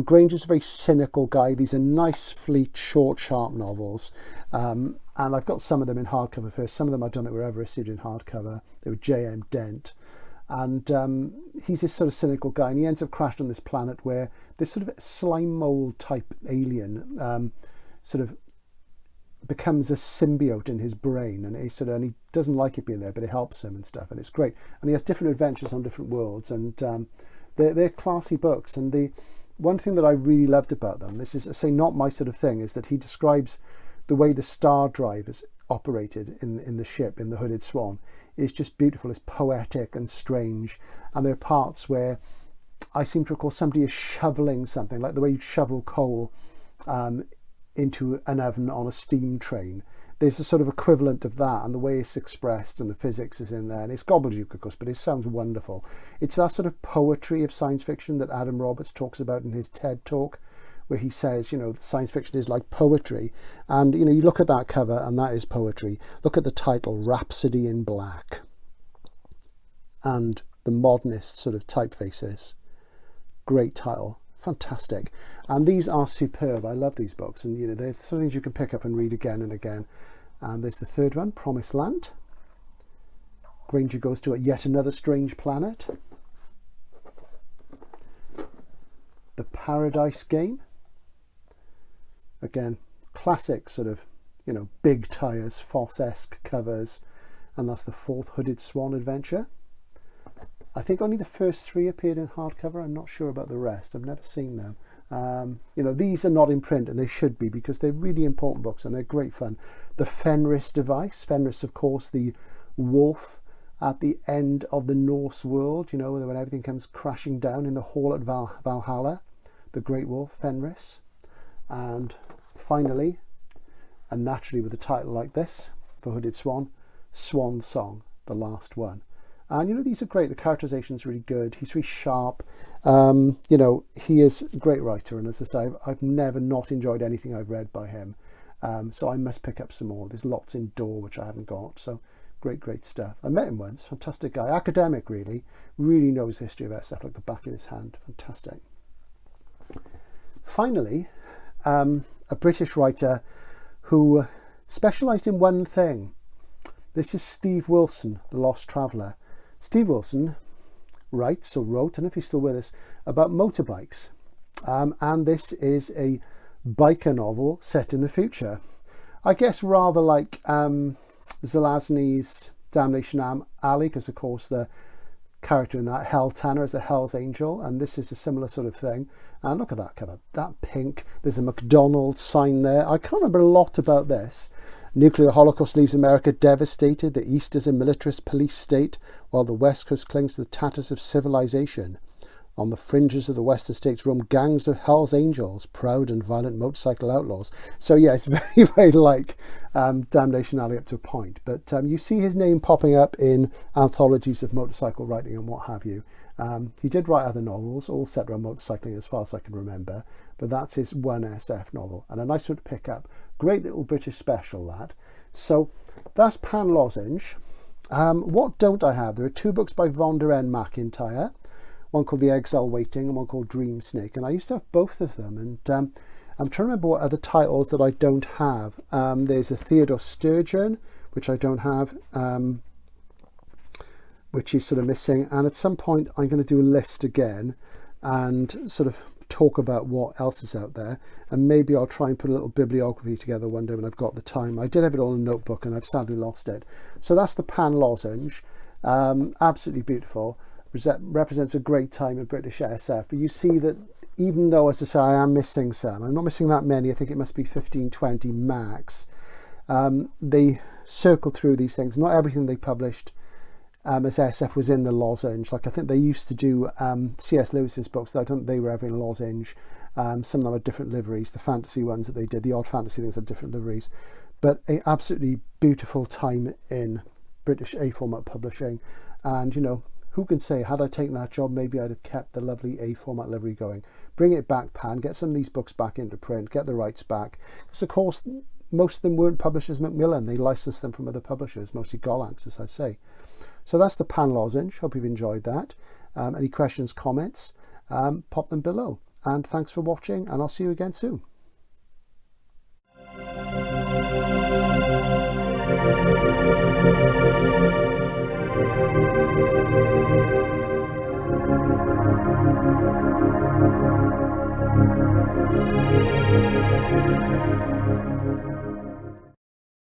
Granger's a very cynical guy. These are nice, fleet, short, sharp novels. And I've got some of them in hardcover first. Some of them I don't think were ever issued in hardcover. They were J.M. Dent. And he's this sort of cynical guy, and he ends up crashed on this planet where this sort of slime mold type alien sort of becomes a symbiote in his brain, and he doesn't like it being there, but it helps him and stuff, and it's great. And he has different adventures on different worlds, and they're classy books. And the one thing that I really loved about them, this is, I say, not my sort of thing, is that he describes the way the star drive is operated in the ship, in the Hooded Swan, is just beautiful. It's poetic and strange. And there are parts where I seem to recall somebody is shoveling something, like the way you shovel coal into an oven on a steam train. There's a sort of equivalent of that, and the way it's expressed and the physics is in there, and it's gobbledygook, of course, but it sounds wonderful. It's that sort of poetry of science fiction that Adam Roberts talks about in his TED talk, where he says, you know, science fiction is like poetry. And, you know, you look at that cover and that is poetry. Look at the title, Rhapsody in Black. And the modernist sort of typefaces. Great title. Fantastic. And these are superb. I love these books. And, you know, they're some things you can pick up and read again and again. And there's the third one, Promised Land. Granger goes to yet another strange planet. The Paradise Game. Again, classic sort of, you know, big tyres, Foss-esque covers. And that's the 4th Hooded Swan adventure. I think only the first 3 appeared in hardcover. I'm not sure about the rest. I've never seen them. You know, these are not in print, and they should be, because they're really important books and they're great fun. The Fenris device. Fenris, of course, the wolf at the end of the Norse world, you know, when everything comes crashing down in the hall at Valhalla. The great wolf, Fenris. And finally, and naturally with a title like this for Hooded Swan, Swan Song, the last one. And, you know, these are great. The characterization is really good. He's really sharp. You know, he is a great writer. And as I say, I've never not enjoyed anything I've read by him. So I must pick up some more. There's lots in Door, which I haven't got. So great stuff. I met him once. Fantastic guy. Academic, really. Really knows the history of SF like the back of his hand. Fantastic. Finally, a British writer who specialised in one thing. This is Steve Wilson, The Lost Traveller. Steve Wilson writes, or wrote, I don't know if he's still with us, about motorbikes. And this is a biker novel set in the future. I guess rather like Zelazny's Damnation Alley, because of course the character in that, Hell Tanner, is a Hell's Angel, and this is a similar sort of thing. And look at that cover, that pink. There's a McDonald's sign there. I can't remember a lot about this. Nuclear holocaust leaves America devastated. The East is a militarist police state, while the West Coast clings to the tatters of civilization. On the fringes of the Western states roam gangs of Hell's Angels, proud and violent motorcycle outlaws. So yeah, it's very like Damnation Alley up to a point. But you see his name popping up in anthologies of motorcycle writing and what have you. He did write other novels, all set around motorcycling as far as I can remember. But that's his one SF novel, and a nice one to pick up. Great little British special, that. So that's Pan Lozenge. What don't I have? There are 2 books by Vonda N. McIntyre. One called The Exile Waiting and one called Dream Snake. And I used to have both of them. And I'm trying to remember what other titles that I don't have. There's a Theodore Sturgeon, which I don't have, which is sort of missing. And at some point, I'm going to do a list again and sort of talk about what else is out there. And maybe I'll try and put a little bibliography together one day when I've got the time. I did have it all in a notebook and I've sadly lost it. So that's the Pan Lozenge. Absolutely beautiful. Represents a great time in British SF, but you see that even though, as I say, I am missing some. I'm not missing that many. I think it must be 15, 20 max. They circle through these things. Not everything they published as SF was in the Lozenge. Like I think they used to do C.S. Lewis's books, though I don't think they were ever in Lozenge. Some of them are different liveries. The fantasy ones that they did, the odd fantasy things, are different liveries. But an absolutely beautiful time in British A format publishing. And, you know, who can say, had I taken that job, maybe I'd have kept the lovely A format livery going. Bring it back, Pan, get some of these books back into print, get the rights back. Because, of course, most of them weren't published as Macmillan. They licensed them from other publishers, mostly Golax, as I say. So that's the Pan Lozenge. Hope you've enjoyed that. Any questions, comments, pop them below. And thanks for watching, and I'll see you again soon.